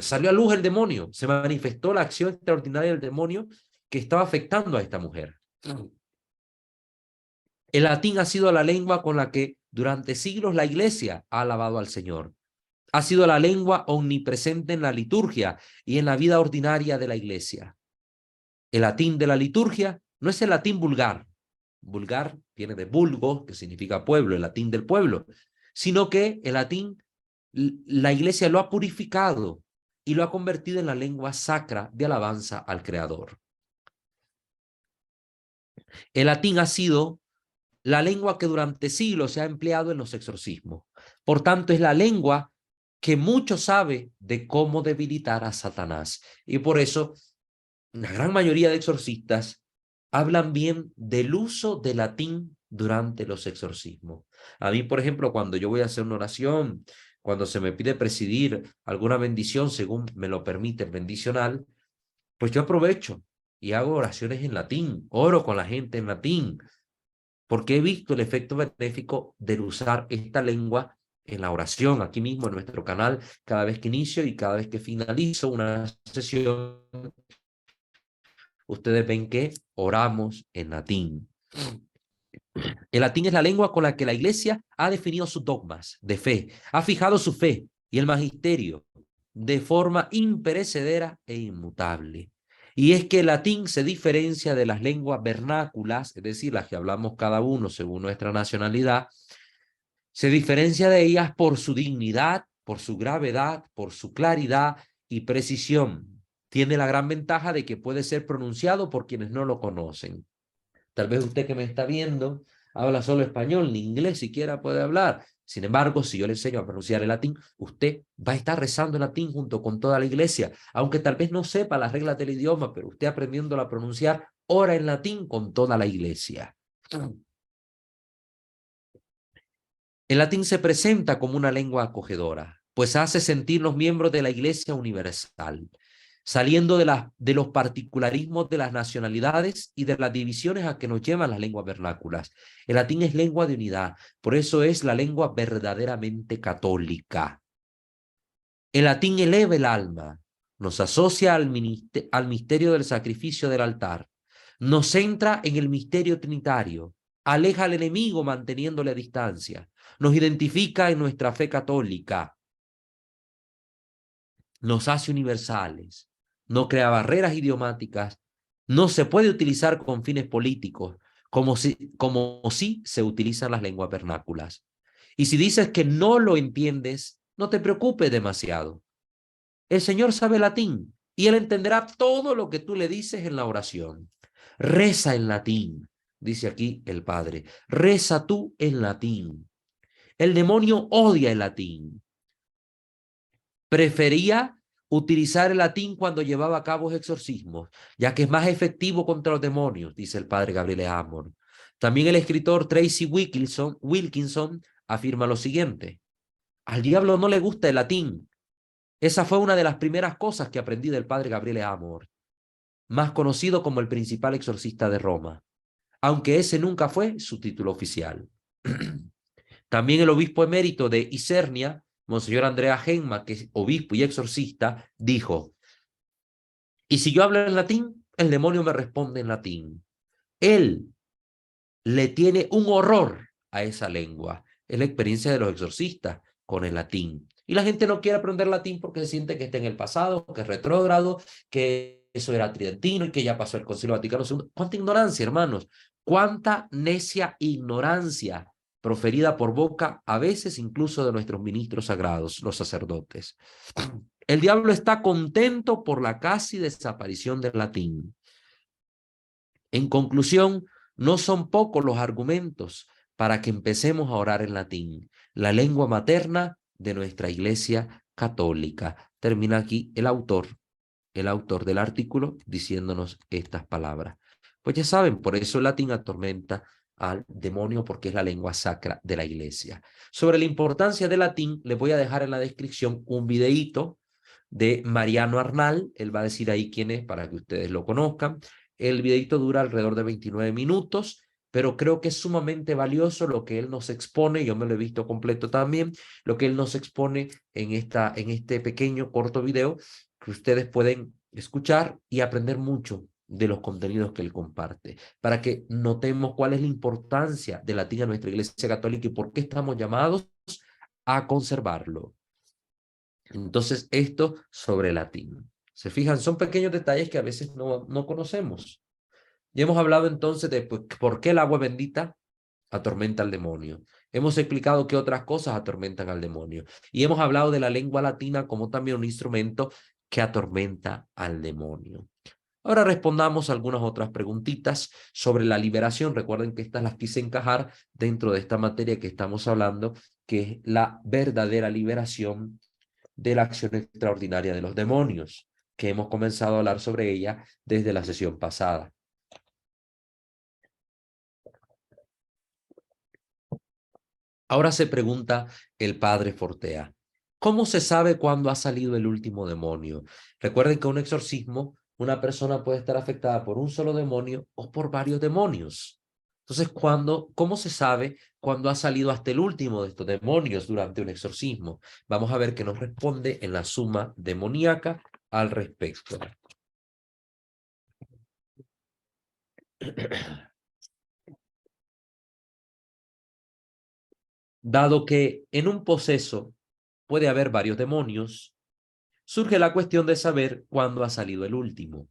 salió a luz el demonio, se manifestó la acción extraordinaria del demonio que estaba afectando a esta mujer. El latín ha sido la lengua con la que durante siglos la Iglesia ha alabado al Señor. Ha sido la lengua omnipresente en la liturgia y en la vida ordinaria de la Iglesia. El latín de la liturgia no es el latín vulgar. Vulgar viene de vulgo, que significa pueblo, el latín del pueblo, sino que el latín, la Iglesia lo ha purificado y lo ha convertido en la lengua sacra de alabanza al Creador. El latín ha sido la lengua que durante siglos se ha empleado en los exorcismos. Por tanto, es la lengua que mucho sabe de cómo debilitar a Satanás. Y por eso, la gran mayoría de exorcistas hablan bien del uso del latín durante los exorcismos. A mí, por ejemplo, cuando yo voy a hacer una oración, cuando se me pide presidir alguna bendición, según me lo permite el bendicional, pues yo aprovecho y hago oraciones en latín, oro con la gente en latín, porque he visto el efecto benéfico de usar esta lengua en la oración, aquí mismo en nuestro canal, cada vez que inicio y cada vez que finalizo una sesión, ustedes ven que oramos en latín. El latín es la lengua con la que la Iglesia ha definido sus dogmas de fe, ha fijado su fe y el magisterio de forma imperecedera e inmutable. Y es que el latín se diferencia de las lenguas vernáculas, es decir, las que hablamos cada uno según nuestra nacionalidad, se diferencia de ellas por su dignidad, por su gravedad, por su claridad y precisión. Tiene la gran ventaja de que puede ser pronunciado por quienes no lo conocen. Tal vez usted que me está viendo habla solo español, ni inglés siquiera puede hablar. Sin embargo, si yo le enseño a pronunciar el latín, usted va a estar rezando el latín junto con toda la iglesia, aunque tal vez no sepa las reglas del idioma, pero usted aprendiéndolo a pronunciar, ora en latín con toda la iglesia. El latín se presenta como una lengua acogedora, pues hace sentir los miembros de la Iglesia universal, saliendo de los particularismos de las nacionalidades y de las divisiones a que nos llevan las lenguas vernáculas. El latín es lengua de unidad, por eso es la lengua verdaderamente católica. El latín eleva el alma, nos asocia al misterio del sacrificio del altar, nos centra en el misterio trinitario, aleja al enemigo manteniéndole a distancia, nos identifica en nuestra fe católica, nos hace universales, no crea barreras idiomáticas, no se puede utilizar con fines políticos, como si se utilizan las lenguas vernáculas. Y si dices que no lo entiendes, no te preocupes demasiado. El Señor sabe latín y Él entenderá todo lo que tú le dices en la oración. Reza en latín, dice aquí el Padre. Reza tú en latín. El demonio odia el latín. Prefería utilizar el latín cuando llevaba a cabo exorcismos, ya que es más efectivo contra los demonios, dice el padre Gabriel Amor. También el escritor Tracy Wilkinson afirma lo siguiente: al diablo no le gusta el latín. Esa fue una de las primeras cosas que aprendí del padre Gabriel Amor, más conocido como el principal exorcista de Roma, aunque ese nunca fue su título oficial. También el obispo emérito de Isernia, Monseñor Andrea Genma, que es obispo y exorcista, dijo: y si yo hablo en latín, el demonio me responde en latín. Él le tiene un horror a esa lengua. Es la experiencia de los exorcistas con el latín. Y la gente no quiere aprender latín porque se siente que está en el pasado, que es retrógrado, que eso era tridentino y que ya pasó el Concilio Vaticano II. ¿Cuánta ignorancia, hermanos? ¿Cuánta necia ignorancia proferida por boca, a veces incluso de nuestros ministros sagrados, los sacerdotes? El diablo está contento por la casi desaparición del latín. En conclusión, no son pocos los argumentos para que empecemos a orar en latín, la lengua materna de nuestra Iglesia Católica. Termina aquí el autor del artículo, diciéndonos estas palabras. Pues ya saben, por eso el latín atormenta al demonio, porque es la lengua sacra de la Iglesia. Sobre la importancia del latín, les voy a dejar en la descripción un videíto de Mariano Arnal. Él va a decir ahí quién es para que ustedes lo conozcan. El videito dura alrededor de 29 minutos, pero creo que es sumamente valioso lo que él nos expone. Yo me lo he visto completo también, lo que él nos expone en este pequeño corto video, que ustedes pueden escuchar y aprender mucho de los contenidos que él comparte, para que notemos cuál es la importancia del latín a nuestra Iglesia Católica y por qué estamos llamados a conservarlo. Entonces, esto sobre el latín. Se fijan, son pequeños detalles que a veces no conocemos. Ya hemos hablado entonces de por qué el agua bendita atormenta al demonio. Hemos explicado qué otras cosas atormentan al demonio. Y hemos hablado de la lengua latina como también un instrumento que atormenta al demonio. Ahora respondamos algunas otras preguntitas sobre la liberación. Recuerden que estas las quise encajar dentro de esta materia que estamos hablando, que es la verdadera liberación de la acción extraordinaria de los demonios, que hemos comenzado a hablar sobre ella desde la sesión pasada. Ahora se pregunta el padre Fortea, ¿cómo se sabe cuándo ha salido el último demonio? Recuerden que un exorcismo, una persona puede estar afectada por un solo demonio o por varios demonios. Entonces, ¿cómo se sabe cuándo ha salido hasta el último de estos demonios durante un exorcismo? Vamos a ver qué nos responde en la suma demoníaca al respecto. Dado que en un poseso puede haber varios demonios, surge la cuestión de saber cuándo ha salido el último.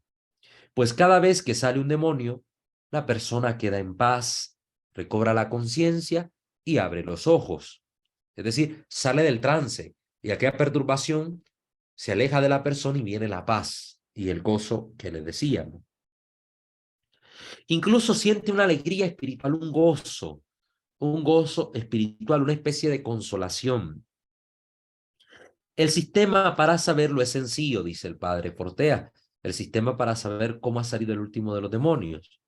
Pues cada vez que sale un demonio, la persona queda en paz, recobra la conciencia y abre los ojos. Es decir, sale del trance y aquella perturbación se aleja de la persona y viene la paz y el gozo que le decíamos. Incluso siente una alegría espiritual, un gozo espiritual, una especie de consolación. El sistema para saberlo es sencillo, dice el padre Fortea. El sistema para saber cómo ha salido el último de los demonios.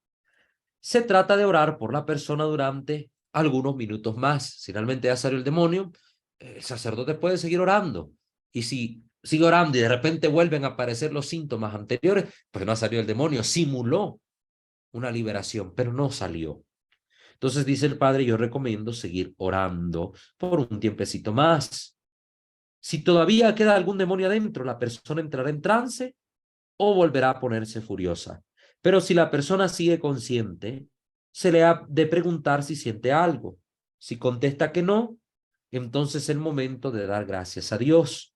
Se trata de orar por la persona durante algunos minutos más. Si realmente ya salió el demonio, el sacerdote puede seguir orando. Y si sigue orando y de repente vuelven a aparecer los síntomas anteriores, pues no ha salido el demonio, simuló una liberación, pero no salió. Entonces dice el padre, yo recomiendo seguir orando por un tiempecito más. Si todavía queda algún demonio adentro, la persona entrará en trance o volverá a ponerse furiosa. Pero si la persona sigue consciente, se le ha de preguntar si siente algo. Si contesta que no, entonces es el momento de dar gracias a Dios.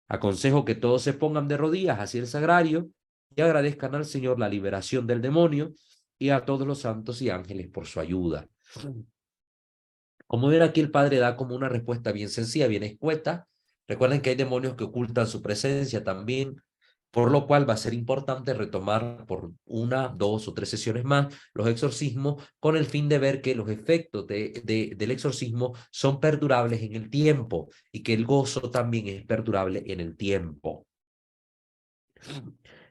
Aconsejo que todos se pongan de rodillas hacia el sagrario y agradezcan al Señor la liberación del demonio y a todos los santos y ángeles por su ayuda. Como ven aquí, el padre da como una respuesta bien sencilla, bien escueta. Recuerden que hay demonios que ocultan su presencia también, por lo cual va a ser importante retomar por 1, 2 o 3 sesiones más los exorcismos con el fin de ver que los efectos del exorcismo son perdurables en el tiempo y que el gozo también es perdurable en el tiempo.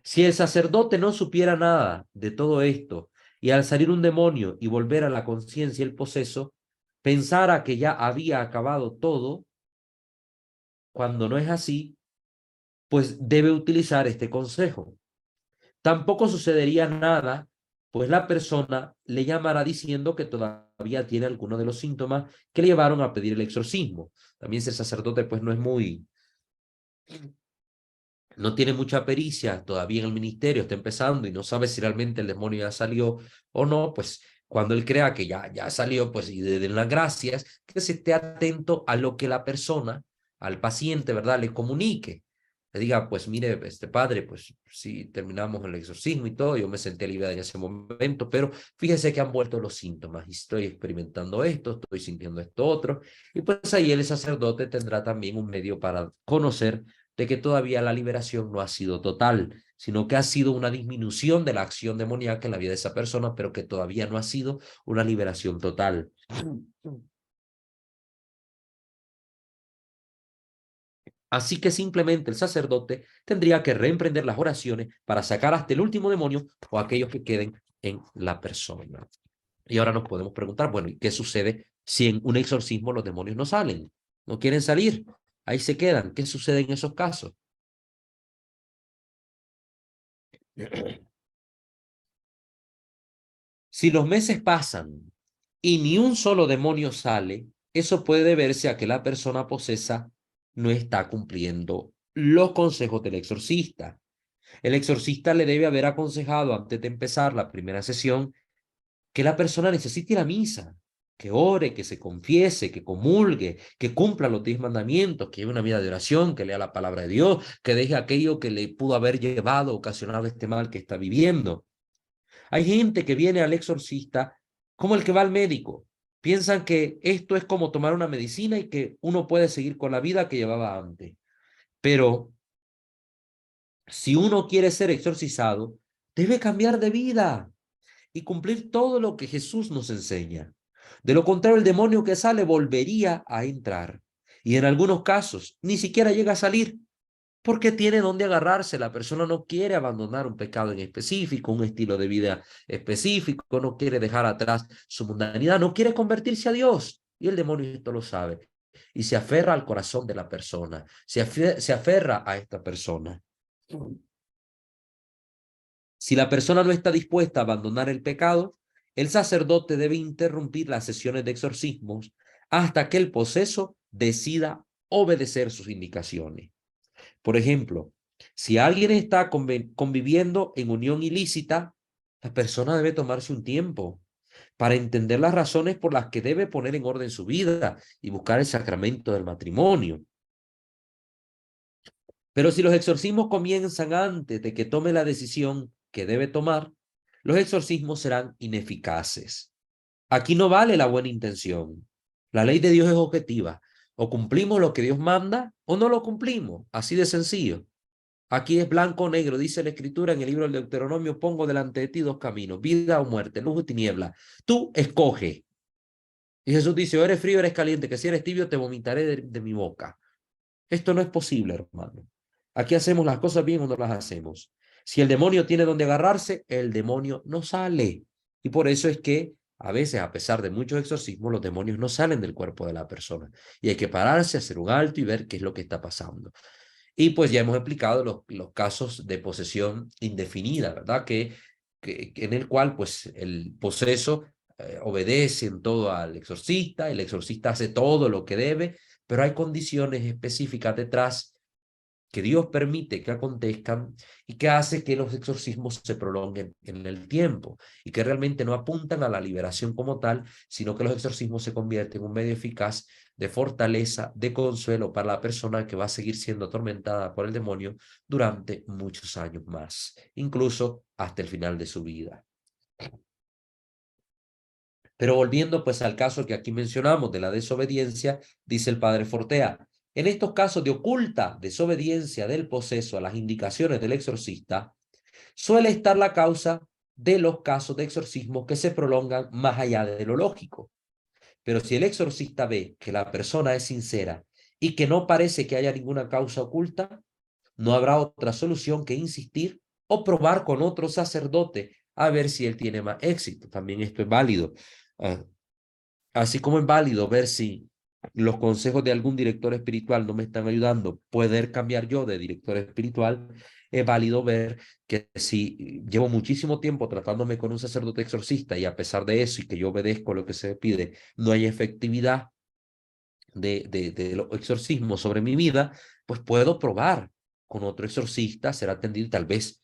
Si el sacerdote no supiera nada de todo esto y al salir un demonio y volver a la conciencia el poseso, pensara que ya había acabado todo, cuando no es así, pues debe utilizar este consejo. Tampoco sucedería nada, pues la persona le llamará diciendo que todavía tiene algunos de los síntomas que le llevaron a pedir el exorcismo. También si el sacerdote pues no tiene mucha pericia todavía en el ministerio, está empezando y no sabe si realmente el demonio ya salió o no, pues cuando él crea que ya salió, pues y de las gracias, que se esté atento a lo que la persona, al paciente, ¿verdad?, le comunique, le diga, pues mire, padre, pues sí, terminamos el exorcismo y todo, yo me sentí aliviada en ese momento, pero fíjese que han vuelto los síntomas, y estoy experimentando esto, estoy sintiendo esto otro, y pues ahí el sacerdote tendrá también un medio para conocer de que todavía la liberación no ha sido total, sino que ha sido una disminución de la acción demoníaca en la vida de esa persona, pero que todavía no ha sido una liberación total. Así que simplemente el sacerdote tendría que reemprender las oraciones para sacar hasta el último demonio o aquellos que queden en la persona. Y ahora nos podemos preguntar, bueno, ¿y qué sucede si en un exorcismo los demonios no salen? ¿No quieren salir? Ahí se quedan. ¿Qué sucede en esos casos? Si los meses pasan y ni un solo demonio sale, eso puede deberse a que la persona posesa no está cumpliendo los consejos del exorcista. El exorcista le debe haber aconsejado antes de empezar la primera sesión que la persona necesite ir a misa, que ore, que se confiese, que comulgue, que cumpla los 10 mandamientos, que lleve una vida de oración, que lea la palabra de Dios, que deje aquello que le pudo haber llevado, ocasionado este mal que está viviendo. Hay gente que viene al exorcista como el que va al médico. Piensan que esto es como tomar una medicina y que uno puede seguir con la vida que llevaba antes. Pero si uno quiere ser exorcizado, debe cambiar de vida y cumplir todo lo que Jesús nos enseña. De lo contrario, el demonio que sale volvería a entrar. Y en algunos casos ni siquiera llega a salir porque tiene donde agarrarse. La persona no quiere abandonar un pecado en específico, un estilo de vida específico, no quiere dejar atrás su mundanidad, no quiere convertirse a Dios. Y el demonio esto lo sabe. Y se aferra al corazón de la persona, se aferra a esta persona. Si la persona no está dispuesta a abandonar el pecado, el sacerdote debe interrumpir las sesiones de exorcismos hasta que el poseso decida obedecer sus indicaciones. Por ejemplo, si alguien está conviviendo en unión ilícita, la persona debe tomarse un tiempo para entender las razones por las que debe poner en orden su vida y buscar el sacramento del matrimonio. Pero si los exorcismos comienzan antes de que tome la decisión que debe tomar, los exorcismos serán ineficaces. Aquí no vale la buena intención. La ley de Dios es objetiva. O cumplimos lo que Dios manda o no lo cumplimos. Así de sencillo. Aquí es blanco o negro, dice la Escritura en el libro del Deuteronomio: pongo delante de ti dos caminos, vida o muerte, luz o tiniebla. Tú escoge. Y Jesús dice: o eres frío o eres caliente, que si eres tibio te vomitaré de mi boca. Esto no es posible, hermano. Aquí hacemos las cosas bien o no las hacemos. Si el demonio tiene donde agarrarse, el demonio no sale. Y por eso es que a veces, a pesar de muchos exorcismos, los demonios no salen del cuerpo de la persona. Y hay que pararse, hacer un alto y ver qué es lo que está pasando. Y pues ya hemos explicado los casos de posesión indefinida, ¿verdad? En el cual pues el poseso obedece en todo al exorcista, el exorcista hace todo lo que debe, pero hay condiciones específicas detrás que Dios permite que acontezcan y que hace que los exorcismos se prolonguen en el tiempo y que realmente no apuntan a la liberación como tal, sino que los exorcismos se convierten en un medio eficaz de fortaleza, de consuelo para la persona que va a seguir siendo atormentada por el demonio durante muchos años más, incluso hasta el final de su vida. Pero volviendo pues al caso que aquí mencionamos de la desobediencia, dice el padre Fortea: en estos casos de oculta desobediencia del poseso a las indicaciones del exorcista, suele estar la causa de los casos de exorcismo que se prolongan más allá de lo lógico. Pero si el exorcista ve que la persona es sincera y que no parece que haya ninguna causa oculta, no habrá otra solución que insistir o probar con otro sacerdote a ver si él tiene más éxito. También esto es válido. Uh, Así como es válido ver si los consejos de algún director espiritual no me están ayudando, poder cambiar yo de director espiritual, es válido ver que si llevo muchísimo tiempo tratándome con un sacerdote exorcista y a pesar de eso y que yo obedezco lo que se me pide, no hay efectividad de los exorcismos sobre mi vida, pues puedo probar con otro exorcista, ser atendido, tal vez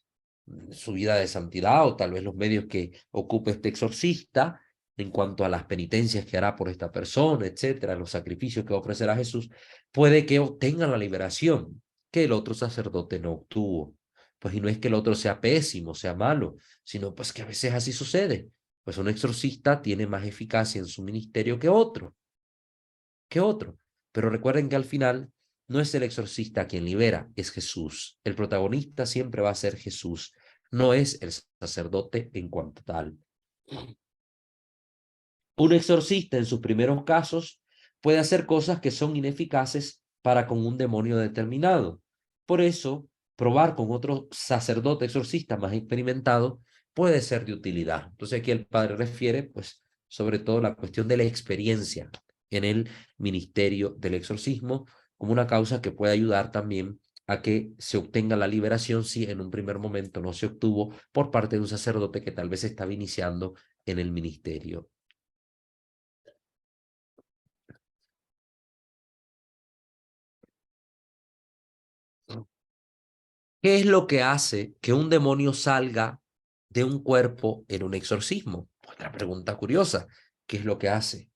su vida de santidad o tal vez los medios que ocupe este exorcista, en cuanto a las penitencias que hará por esta persona, etcétera, los sacrificios que ofrecerá Jesús, puede que obtengan la liberación que el otro sacerdote no obtuvo. Pues y no es que el otro sea pésimo, sea malo, sino pues que a veces así sucede. Pues un exorcista tiene más eficacia en su ministerio que otro. Pero recuerden que al final no es el exorcista quien libera, es Jesús. El protagonista siempre va a ser Jesús, no es el sacerdote en cuanto tal. Un exorcista en sus primeros casos puede hacer cosas que son ineficaces para con un demonio determinado. Por eso, probar con otro sacerdote exorcista más experimentado puede ser de utilidad. Entonces aquí el padre refiere, pues, sobre todo la cuestión de la experiencia en el ministerio del exorcismo como una causa que puede ayudar también a que se obtenga la liberación si en un primer momento no se obtuvo por parte de un sacerdote que tal vez estaba iniciando en el ministerio. ¿Qué es lo que hace que un demonio salga de un cuerpo en un exorcismo? Otra pregunta curiosa. ¿Qué es lo que hace?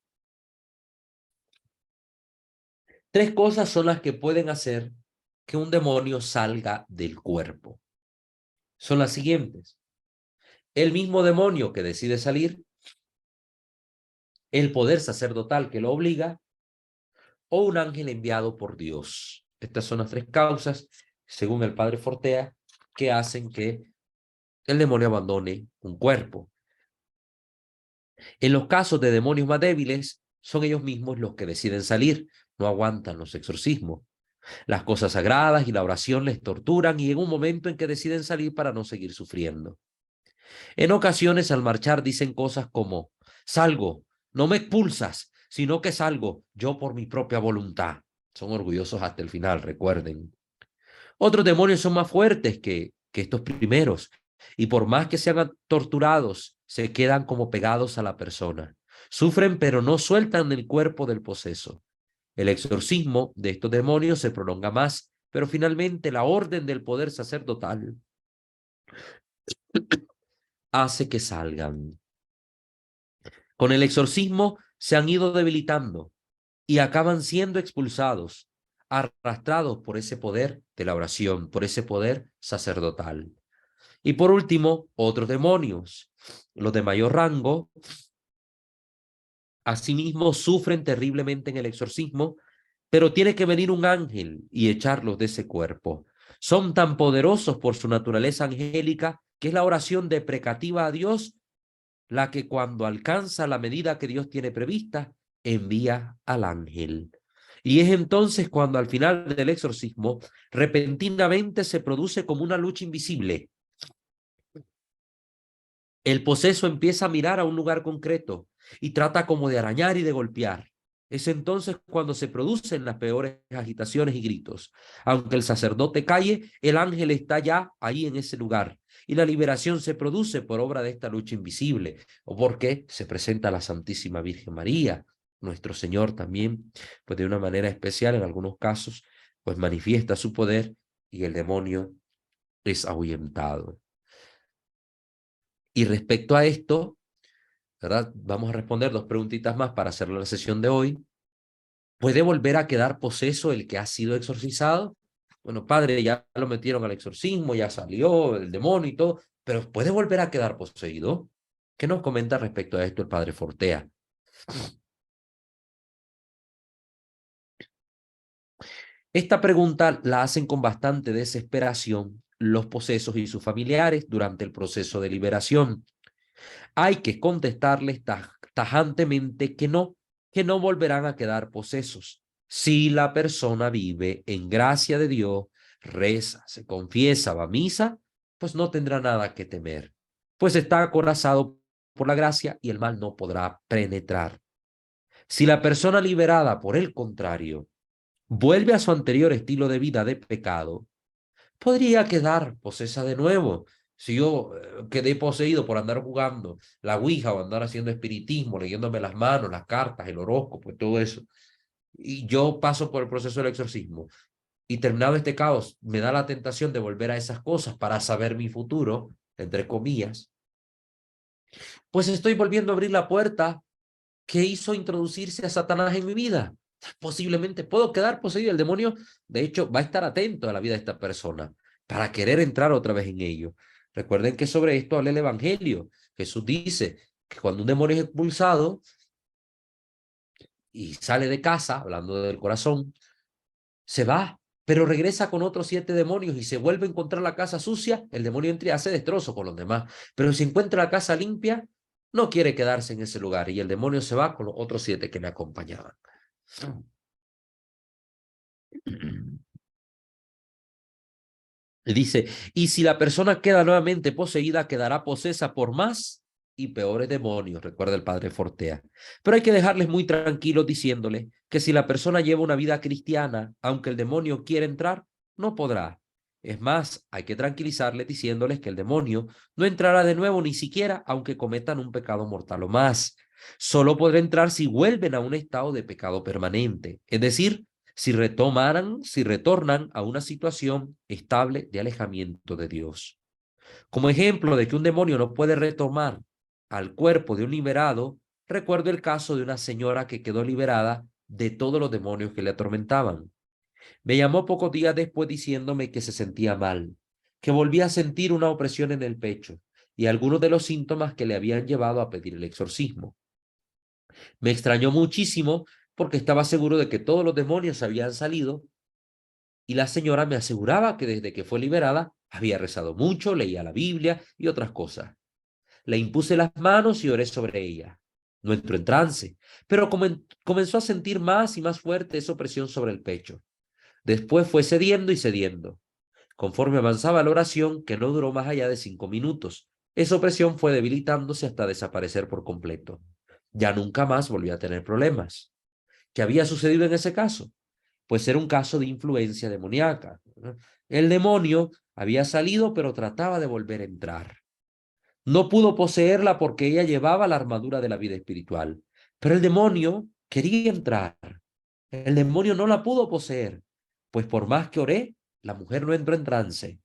Tres cosas son las que pueden hacer que un demonio salga del cuerpo. Son las siguientes. El mismo demonio que decide salir, el poder sacerdotal que lo obliga o un ángel enviado por Dios. Estas son las tres causas, según el padre Fortea, que hacen que el demonio abandone un cuerpo. En los casos de demonios más débiles, son ellos mismos los que deciden salir, no aguantan los exorcismos. Las cosas sagradas y la oración les torturan y en un momento en que deciden salir para no seguir sufriendo. En ocasiones al marchar dicen cosas como, salgo, no me expulsas, sino que salgo yo por mi propia voluntad. Son orgullosos hasta el final, recuerden. Otros demonios son más fuertes que estos primeros y por más que sean torturados, se quedan como pegados a la persona. Sufren pero no sueltan el cuerpo del poseso. El exorcismo de estos demonios se prolonga más, pero finalmente la orden del poder sacerdotal hace que salgan. Con el exorcismo se han ido debilitando y acaban siendo expulsados, arrastrados por ese poder de la oración, por ese poder sacerdotal. Y por último, otros demonios, los de mayor rango, asimismo sufren terriblemente en el exorcismo, pero tiene que venir un ángel y echarlos de ese cuerpo. Son tan poderosos por su naturaleza angélica que es la oración deprecativa a Dios la que cuando alcanza la medida que Dios tiene prevista, envía al ángel. Y es entonces cuando al final del exorcismo, repentinamente se produce como una lucha invisible. El poseso empieza a mirar a un lugar concreto y trata como de arañar y de golpear. Es entonces cuando se producen las peores agitaciones y gritos. Aunque el sacerdote calle, el ángel está ya ahí en ese lugar. Y la liberación se produce por obra de esta lucha invisible, o porque se presenta la Santísima Virgen María. Nuestro Señor también, pues de una manera especial en algunos casos, pues manifiesta su poder y el demonio es ahuyentado. Y respecto a esto, ¿verdad? Vamos a responder dos preguntitas más para hacer la sesión de hoy. ¿Puede volver a quedar poseso el que ha sido exorcizado? Bueno, padre, ya lo metieron al exorcismo, ya salió el demonio y todo, pero ¿puede volver a quedar poseído? ¿Qué nos comenta respecto a esto el padre Fortea? Esta pregunta la hacen con bastante desesperación los posesos y sus familiares durante el proceso de liberación. Hay que contestarles tajantemente que no volverán a quedar posesos. Si la persona vive en gracia de Dios, reza, se confiesa, va a misa, pues no tendrá nada que temer, pues está acorazado por la gracia y el mal no podrá penetrar. Si la persona liberada, por el contrario, vuelve a su anterior estilo de vida de pecado, podría quedar posesa de nuevo. Si yo quedé poseído por andar jugando la ouija o andar haciendo espiritismo, leyéndome las manos, las cartas, el horóscopo y todo eso, y yo paso por el proceso del exorcismo y terminado este caos, me da la tentación de volver a esas cosas para saber mi futuro, entre comillas, Pues estoy volviendo a abrir la puerta que hizo introducirse a Satanás en mi vida. Posiblemente puedo quedar poseído. El demonio, de hecho, va a estar atento a la vida de esta persona para querer entrar otra vez en ello. Recuerden que sobre esto habla el Evangelio. Jesús dice que cuando un demonio es expulsado y sale de casa, hablando del corazón, se va, pero regresa con otros 7 demonios y se vuelve a encontrar la casa sucia, el demonio entra y hace destrozo con los demás. Pero si encuentra la casa limpia, no quiere quedarse en ese lugar y el demonio se va con los otros 7 que me acompañaban. Dice, y si la persona queda nuevamente poseída, quedará posesa por más y peores demonios, recuerda el padre Fortea. Pero hay que dejarles muy tranquilos diciéndole que si la persona lleva una vida cristiana, aunque el demonio quiera entrar, no podrá. Es más, hay que tranquilizarles diciéndoles que el demonio no entrará de nuevo ni siquiera aunque cometan un pecado mortal o más. Solo podrá entrar si vuelven a un estado de pecado permanente, es decir, si retornan a una situación estable de alejamiento de Dios. Como ejemplo de que un demonio no puede retomar al cuerpo de un liberado, recuerdo el caso de una señora que quedó liberada de todos los demonios que le atormentaban. Me llamó pocos días después diciéndome que se sentía mal, que volvía a sentir una opresión en el pecho y algunos de los síntomas que le habían llevado a pedir el exorcismo. Me extrañó muchísimo porque estaba seguro de que todos los demonios habían salido y la señora me aseguraba que desde que fue liberada había rezado mucho, leía la Biblia y otras cosas. Le impuse las manos y oré sobre ella. No entró en trance, pero comenzó a sentir más y más fuerte esa opresión sobre el pecho. Después fue cediendo y cediendo. Conforme avanzaba la oración, que no duró más allá de 5 minutos, esa opresión fue debilitándose hasta desaparecer por completo. Ya nunca más volvió a tener problemas. ¿Qué había sucedido en ese caso? Pues era un caso de influencia demoníaca. El demonio había salido, pero trataba de volver a entrar. No pudo poseerla porque ella llevaba la armadura de la vida espiritual, pero el demonio quería entrar. El demonio no la pudo poseer, pues por más que oré, la mujer no entró en trance.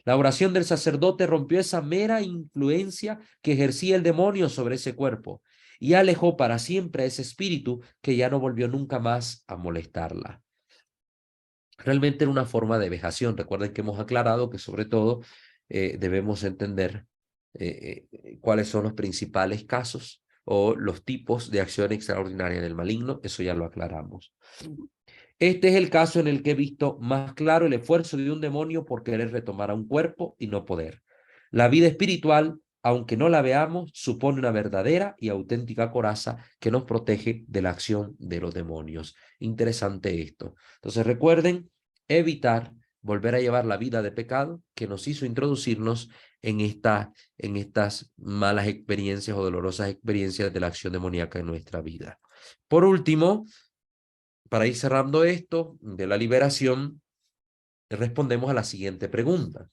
La oración del sacerdote rompió esa mera influencia que ejercía el demonio sobre ese cuerpo y alejó para siempre a ese espíritu que ya no volvió nunca más a molestarla. Realmente era una forma de vejación. Recuerden que hemos aclarado que sobre todo debemos entender cuáles son los principales casos o los tipos de acción extraordinaria del maligno. Eso ya lo aclaramos. Este es el caso en el que he visto más claro el esfuerzo de un demonio por querer retomar a un cuerpo y no poder. La vida espiritual, aunque no la veamos, supone una verdadera y auténtica coraza que nos protege de la acción de los demonios. Interesante esto. Entonces recuerden evitar volver a llevar la vida de pecado que nos hizo introducirnos en estas malas experiencias o dolorosas experiencias de la acción demoníaca en nuestra vida. Por último, para ir cerrando esto de la liberación, respondemos a la siguiente pregunta.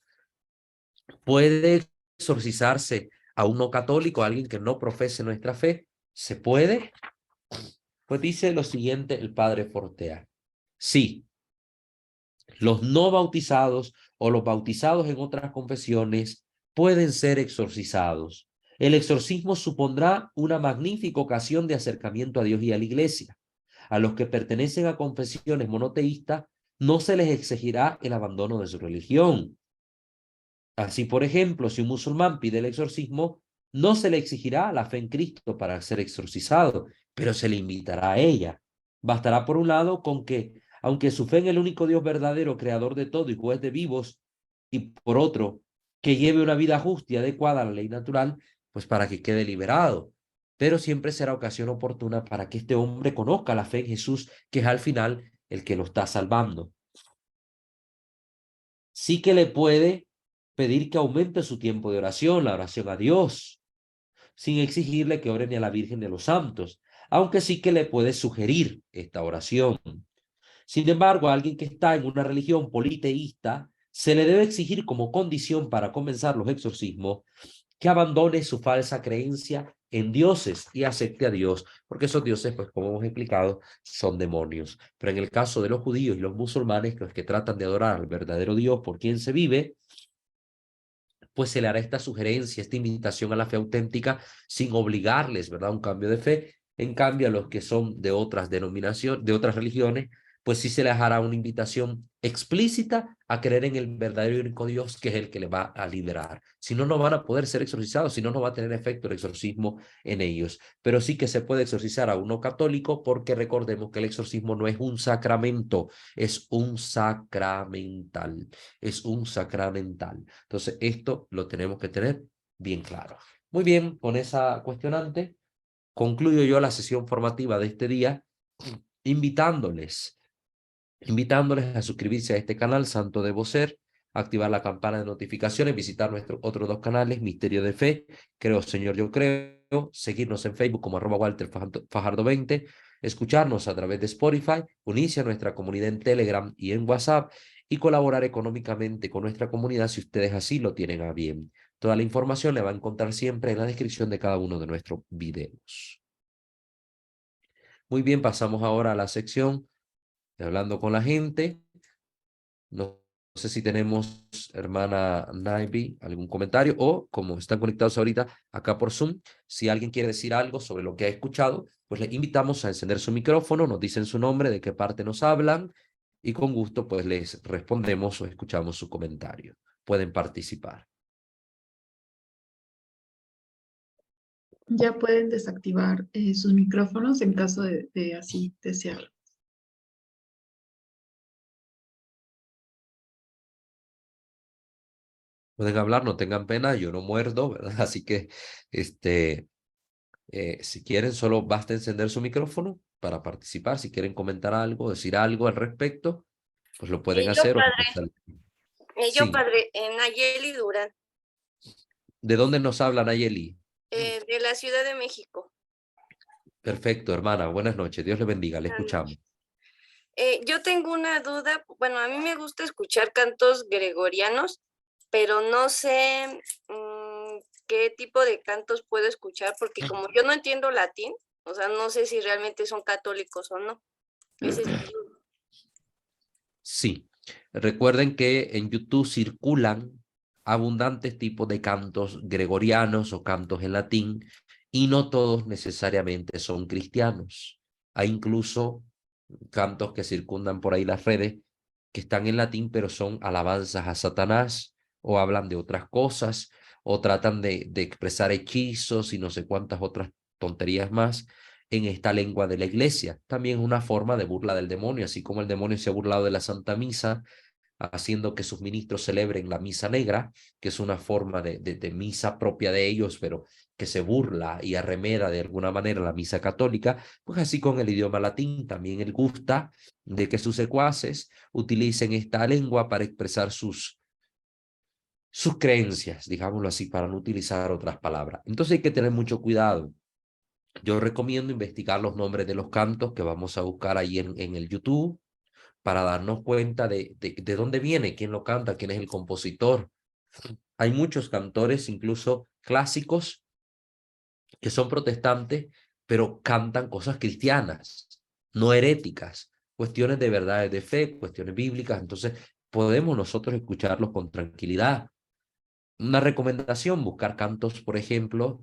¿Puede exorcizarse a un no católico, a alguien que no profese nuestra fe? ¿Se puede? Pues dice lo siguiente el padre Fortea. Sí, los no bautizados o los bautizados en otras confesiones pueden ser exorcizados. El exorcismo supondrá una magnífica ocasión de acercamiento a Dios y a la Iglesia. A los que pertenecen a confesiones monoteístas no se les exigirá el abandono de su religión. Así, por ejemplo, si un musulmán pide el exorcismo, no se le exigirá la fe en Cristo para ser exorcizado, pero se le invitará a ella. Bastará, por un lado, con que, aunque su fe en el único Dios verdadero, creador de todo y juez de vivos, y por otro, que lleve una vida justa y adecuada a la ley natural, pues para que quede liberado. Pero siempre será ocasión oportuna para que este hombre conozca la fe en Jesús, que es al final el que lo está salvando. Sí que le puede pedir que aumente su tiempo de oración, la oración a Dios, sin exigirle que ore ni a la Virgen ni a los santos, aunque sí que le puede sugerir esta oración. Sin embargo, a alguien que está en una religión politeísta, se le debe exigir como condición para comenzar los exorcismos que abandone su falsa creencia en dioses y acepte a Dios, porque esos dioses, pues como hemos explicado, son demonios. Pero en el caso de los judíos y los musulmanes, los que tratan de adorar al verdadero Dios por quien se vive, pues se le hará esta sugerencia, esta invitación a la fe auténtica sin obligarles, ¿verdad?, a un cambio de fe. En cambio, a los que son de otras denominaciones, de otras religiones, pues sí se les hará una invitación explícita a creer en el verdadero y único Dios, que es el que les va a liberar. Si no, no van a poder ser exorcizados, si no, no va a tener efecto el exorcismo en ellos. Pero sí que se puede exorcizar a uno católico, porque recordemos que el exorcismo no es un sacramento, es un sacramental, es un sacramental. Entonces, esto lo tenemos que tener bien claro. Muy bien, con esa cuestionante concluyo yo la sesión formativa de este día, invitándoles a suscribirse a este canal, Santo Debo Ser, activar la campana de notificaciones, visitar nuestros otros dos canales, Misterio de Fe, Creo Señor Yo Creo, seguirnos en Facebook como @Walter Fajardo 20, escucharnos a través de Spotify, unirse a nuestra comunidad en Telegram y en WhatsApp y colaborar económicamente con nuestra comunidad si ustedes así lo tienen a bien. Toda la información la va a encontrar siempre en la descripción de cada uno de nuestros videos. Muy bien, pasamos ahora a la sección de Hablando con la Gente. No sé si tenemos, hermana Naibi, algún comentario, o como están conectados ahorita acá por Zoom, si alguien quiere decir algo sobre lo que ha escuchado, pues les invitamos a encender su micrófono, nos dicen su nombre, de qué parte nos hablan, y con gusto pues les respondemos o escuchamos su comentario. Pueden participar. Ya pueden desactivar sus micrófonos en caso de así desearlo. Pueden hablar, no tengan pena, yo no muerdo, ¿verdad? Así que, si quieren, solo basta encender su micrófono para participar. Si quieren comentar algo, decir algo al respecto, pues lo pueden Yo, hacer. padre, Sí. Nayeli Durán, ¿De dónde nos habla Nayeli? de la Ciudad de México. Perfecto, hermana. Buenas noches. Dios le bendiga. Le Buenas escuchamos. noches. Yo tengo una duda. Bueno, a mí me gusta escuchar cantos gregorianos, pero no sé qué tipo de cantos puedo escuchar, porque como yo no entiendo latín, o sea, no sé si realmente son católicos o no. Ese es mi duda. Sí. Recuerden que en YouTube circulan abundantes tipos de cantos gregorianos o cantos en latín, y no todos necesariamente son cristianos. Hay incluso cantos que circundan por ahí las redes que están en latín, pero son alabanzas a Satanás, o hablan de otras cosas, o tratan de expresar hechizos y no sé cuántas otras tonterías más en esta lengua de la iglesia. También es una forma de burla del demonio, así como el demonio se ha burlado de la Santa Misa, haciendo que sus ministros celebren la misa negra, que es una forma de misa propia de ellos, pero que se burla y arremeda de alguna manera la misa católica. Pues así con el idioma latín también él gusta de que sus secuaces utilicen esta lengua para expresar sus creencias, digámoslo así, para no utilizar otras palabras. Entonces hay que tener mucho cuidado. Yo recomiendo investigar los nombres de los cantos que vamos a buscar ahí en el YouTube, para darnos cuenta de dónde viene, quién lo canta, quién es el compositor. Hay muchos cantores, incluso clásicos, que son protestantes, pero cantan cosas cristianas, no heréticas, cuestiones de verdades de fe, cuestiones bíblicas. Entonces, podemos nosotros escucharlos con tranquilidad. Una recomendación: buscar cantos, por ejemplo,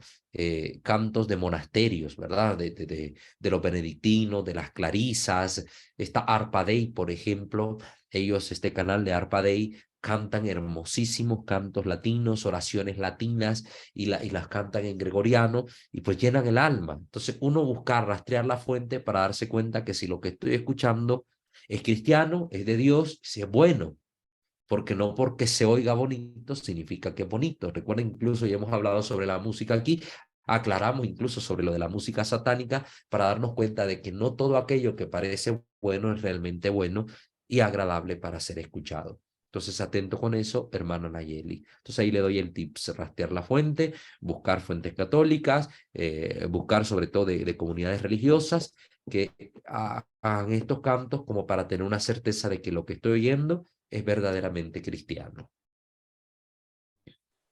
cantos de monasterios, ¿verdad? De los benedictinos, de las clarisas. Está Arpa Dei, por ejemplo. Ellos, este canal de Arpa Dei, cantan hermosísimos cantos latinos, oraciones latinas, y las cantan en gregoriano, y pues llenan el alma. Entonces, uno buscar, rastrear la fuente para darse cuenta que si lo que estoy escuchando es cristiano, es de Dios, si es bueno, porque no porque se oiga bonito significa que es bonito. Recuerden, incluso ya hemos hablado sobre la música aquí, aclaramos incluso sobre lo de la música satánica, para darnos cuenta de que no todo aquello que parece bueno es realmente bueno y agradable para ser escuchado. Entonces, atento con eso, hermano Nayeli. Entonces, ahí le doy el tips: rastrear la fuente, buscar fuentes católicas, buscar sobre todo de comunidades religiosas que hagan estos cantos, como para tener una certeza de que lo que estoy oyendo es verdaderamente cristiano.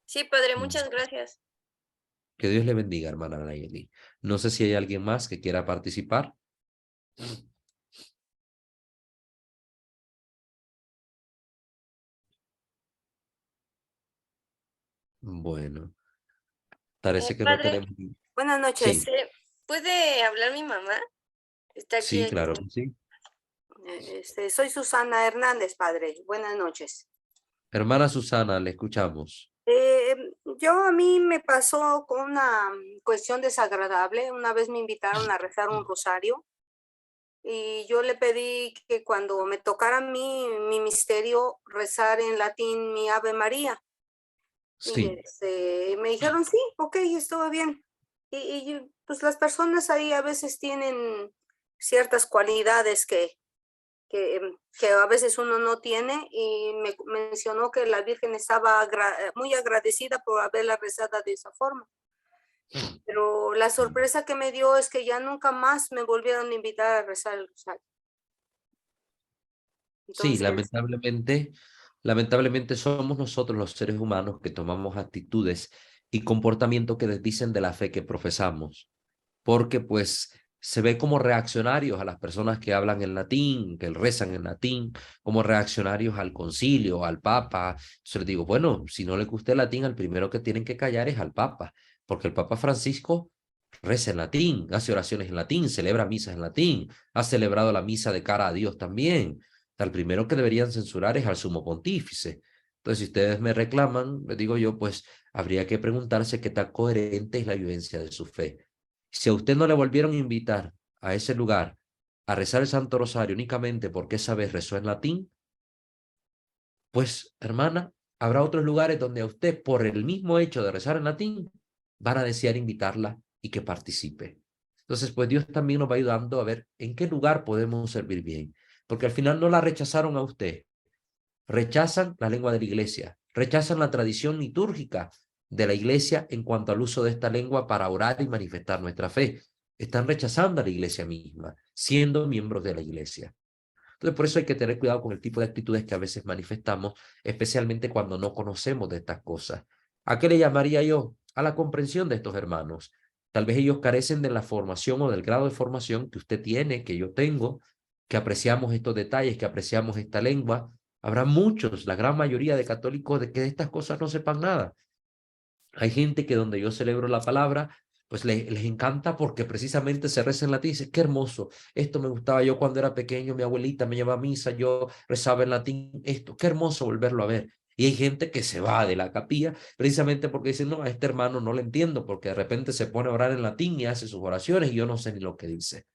Sí, padre, Mm. muchas gracias. Que Dios le bendiga, hermana Nayeli. No sé si hay alguien más que quiera participar. Bueno, parece que no Padre, tenemos... buenas noches. Sí, ¿Puede hablar mi mamá? Está aquí. sí, claro que sí. Soy Susana Hernández, padre. Buenas noches. Hermana Susana, le escuchamos. A mí me pasó con una cuestión desagradable. Una vez me invitaron a rezar un rosario y yo le pedí que cuando me tocara mi misterio, rezar en latín mi Ave María. Y Sí, me dijeron, sí, ok, estuvo bien. Pues las personas ahí a veces tienen ciertas cualidades que a veces uno no tiene, y me mencionó que la Virgen estaba muy agradecida por haberla rezada de esa forma. Pero la sorpresa que me dio es que ya nunca más me volvieron a invitar a rezar el rosario. sí, Entonces, lamentablemente somos nosotros los seres humanos que tomamos actitudes y comportamientos que desdicen de la fe que profesamos, porque pues se ve como reaccionarios a las personas que hablan en latín, que rezan en latín, como reaccionarios al concilio, al papa. Entonces les digo, bueno, si no les gusta el latín, al primero que tienen que callar es al papa, porque el Papa Francisco reza en latín, hace oraciones en latín, celebra misas en latín, ha celebrado la misa de cara a Dios también. Al primero que deberían censurar es al sumo pontífice. Entonces, si ustedes me reclaman, les digo yo, pues habría que preguntarse qué tan coherente es la vivencia de su fe. Si a usted no le volvieron a invitar a ese lugar a rezar el Santo Rosario únicamente porque esa vez rezó en latín, pues, hermana, habrá otros lugares donde a usted, por el mismo hecho de rezar en latín, van a desear invitarla y que participe. Entonces, pues Dios también nos va ayudando a ver en qué lugar podemos servir bien, porque al final no la rechazaron a usted, rechazan la lengua de la iglesia, rechazan la tradición litúrgica de la iglesia en cuanto al uso de esta lengua para orar y manifestar nuestra fe. Están rechazando a la iglesia misma, siendo miembros de la iglesia. Entonces, por eso hay que tener cuidado con el tipo de actitudes que a veces manifestamos, especialmente cuando no conocemos de estas cosas. ¿A qué le llamaría yo? A la comprensión de estos hermanos. Tal vez ellos carecen de la formación o del grado de formación que usted tiene, que yo tengo, que apreciamos estos detalles, que apreciamos esta lengua. Habrá muchos, la gran mayoría de católicos, de que de estas cosas no sepan nada. Hay gente que donde yo celebro la palabra, pues les encanta porque precisamente se reza en latín y dice, qué hermoso, esto me gustaba yo cuando era pequeño, mi abuelita me llevaba a misa, yo rezaba en latín, esto, qué hermoso volverlo a ver. Y hay gente que se va de la capilla precisamente porque dice, no, a este hermano no le entiendo, porque de repente se pone a orar en latín y hace sus oraciones y yo no sé ni lo que dice.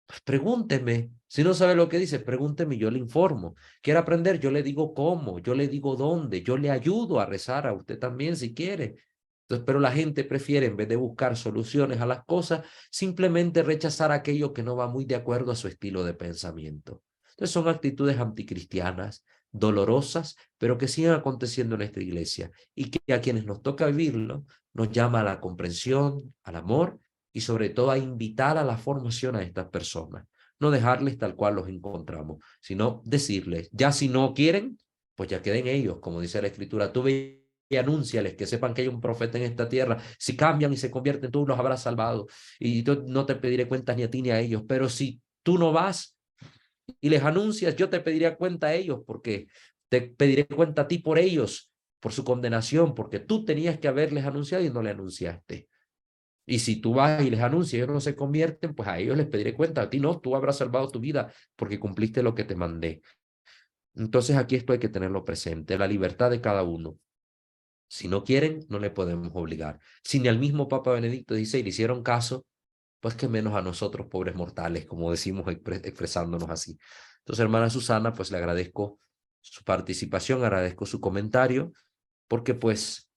Pues pregúnteme, si no sabe lo que dice, pregúnteme y yo le informo. ¿Quiere aprender? Yo le digo cómo, yo le digo dónde, yo le ayudo a rezar a usted también si quiere. Entonces, pero la gente prefiere, en vez de buscar soluciones a las cosas, simplemente rechazar aquello que no va muy de acuerdo a su estilo de pensamiento. Entonces son actitudes anticristianas, dolorosas, pero que siguen aconteciendo en esta iglesia y que a quienes nos toca vivirlo nos llama a la comprensión, al amor y sobre todo a invitar a la formación a estas personas. No dejarles tal cual los encontramos, sino decirles, ya si no quieren, pues ya queden ellos, como dice la Escritura, tú ve y anúnciales que sepan que hay un profeta en esta tierra. Si cambian y se convierten, tú los habrás salvado. Y yo no te pediré cuentas ni a ti ni a ellos. Pero si tú no vas y les anuncias, yo te pediré cuenta a ellos, porque te pediré cuenta a ti por ellos, por su condenación, porque tú tenías que haberles anunciado y no le anunciaste. Y si tú vas y les anuncias y ellos no se convierten, pues a ellos les pediré cuenta. A ti no, tú habrás salvado tu vida porque cumpliste lo que te mandé. Entonces aquí esto hay que tenerlo presente, la libertad de cada uno. Si no quieren, no le podemos obligar. Si ni al mismo Papa Benedicto XVI le hicieron caso, pues que menos a nosotros, pobres mortales, como decimos expresándonos así. Entonces, hermana Susana, pues le agradezco su participación, agradezco su comentario, porque pues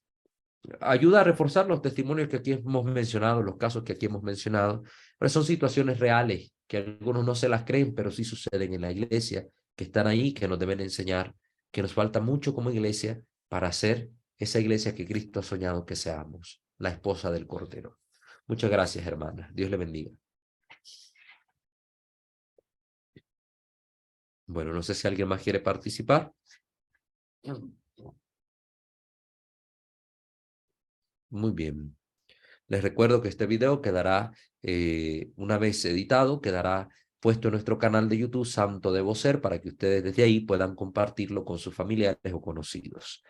ayuda a reforzar los testimonios que aquí hemos mencionado, los casos que aquí hemos mencionado, pero son situaciones reales que algunos no se las creen, pero sí suceden en la iglesia, que están ahí, que nos deben enseñar, que nos falta mucho como iglesia para ser esa iglesia que Cristo ha soñado que seamos, la esposa del Cordero. Muchas gracias, hermana. Dios le bendiga. Bueno, no sé si alguien más quiere participar. Muy bien. Les recuerdo que este video quedará, una vez editado, quedará puesto en nuestro canal de YouTube Santo Debo Ser, para que ustedes desde ahí puedan compartirlo con sus familiares o conocidos.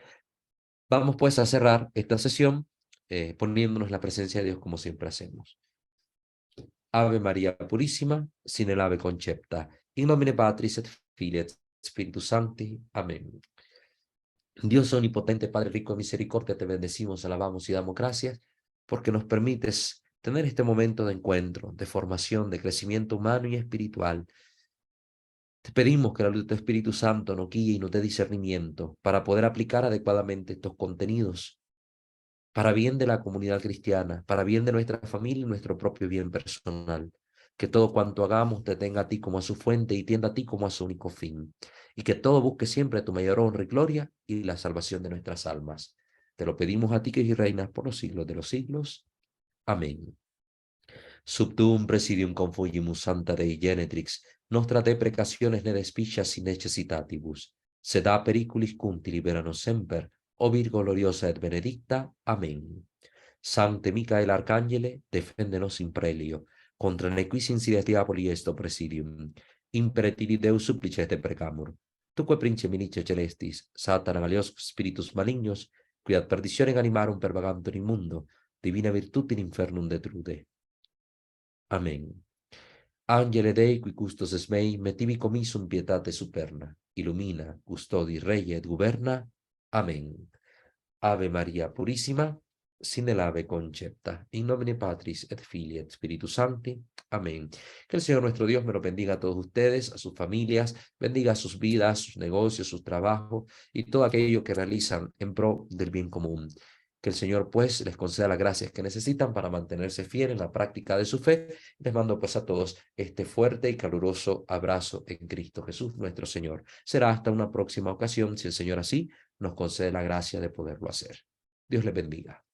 Vamos pues a cerrar esta sesión poniéndonos la presencia de Dios como siempre hacemos. Ave María Purísima, sin el ave concepta, in nomine Patris et Filii et Spiritus Sancti. Amén. Dios omnipotente, Padre rico de misericordia, te bendecimos, alabamos y damos gracias porque nos permites tener este momento de encuentro, de formación, de crecimiento humano y espiritual. Te pedimos que la luz de tu Espíritu Santo nos guíe y nos dé discernimiento para poder aplicar adecuadamente estos contenidos para bien de la comunidad cristiana, para bien de nuestra familia y nuestro propio bien personal. Que todo cuanto hagamos te tenga a ti como a su fuente y tienda a ti como a su único fin. Y que todo busque siempre tu mayor honra y gloria y la salvación de nuestras almas. Te lo pedimos a ti que reinas por los siglos de los siglos. Amén. Subtuum presidium confugimus Santa Dei Genetrix, nostra deprecationes ne despicias in necessitatibus, sed a periculis cunti liberanos semper, o Virgo gloriosa et benedicta. Amén. Sancte Micael Arcangele, defendenos in prelio, contra nequis insidias diaboli esto presidium, imperetili Deus supplices te precamur. Tuque prince milicia celestis, Satana malios spiritus malignos, qui ad perditionem animarum per vagantur in mundo, divina virtut in infernum detrude. Amén. Angele Dei, qui custos es mei, mettivi commissum pietate superna, illumina, custodi, rei et guberna. Amén. Ave María Purísima, sin el ave concepta, in nomine Patris et Filii et Spiritus Sancti. Amén. Que el Señor nuestro Dios me lo bendiga a todos ustedes, a sus familias, bendiga sus vidas, sus negocios, sus trabajos y todo aquello que realizan en pro del bien común. Que el Señor pues les conceda las gracias que necesitan para mantenerse fieles en la práctica de su fe. Les mando pues a todos este fuerte y caluroso abrazo en Cristo Jesús nuestro Señor. Será hasta una próxima ocasión, si el Señor así nos concede la gracia de poderlo hacer. Dios les bendiga.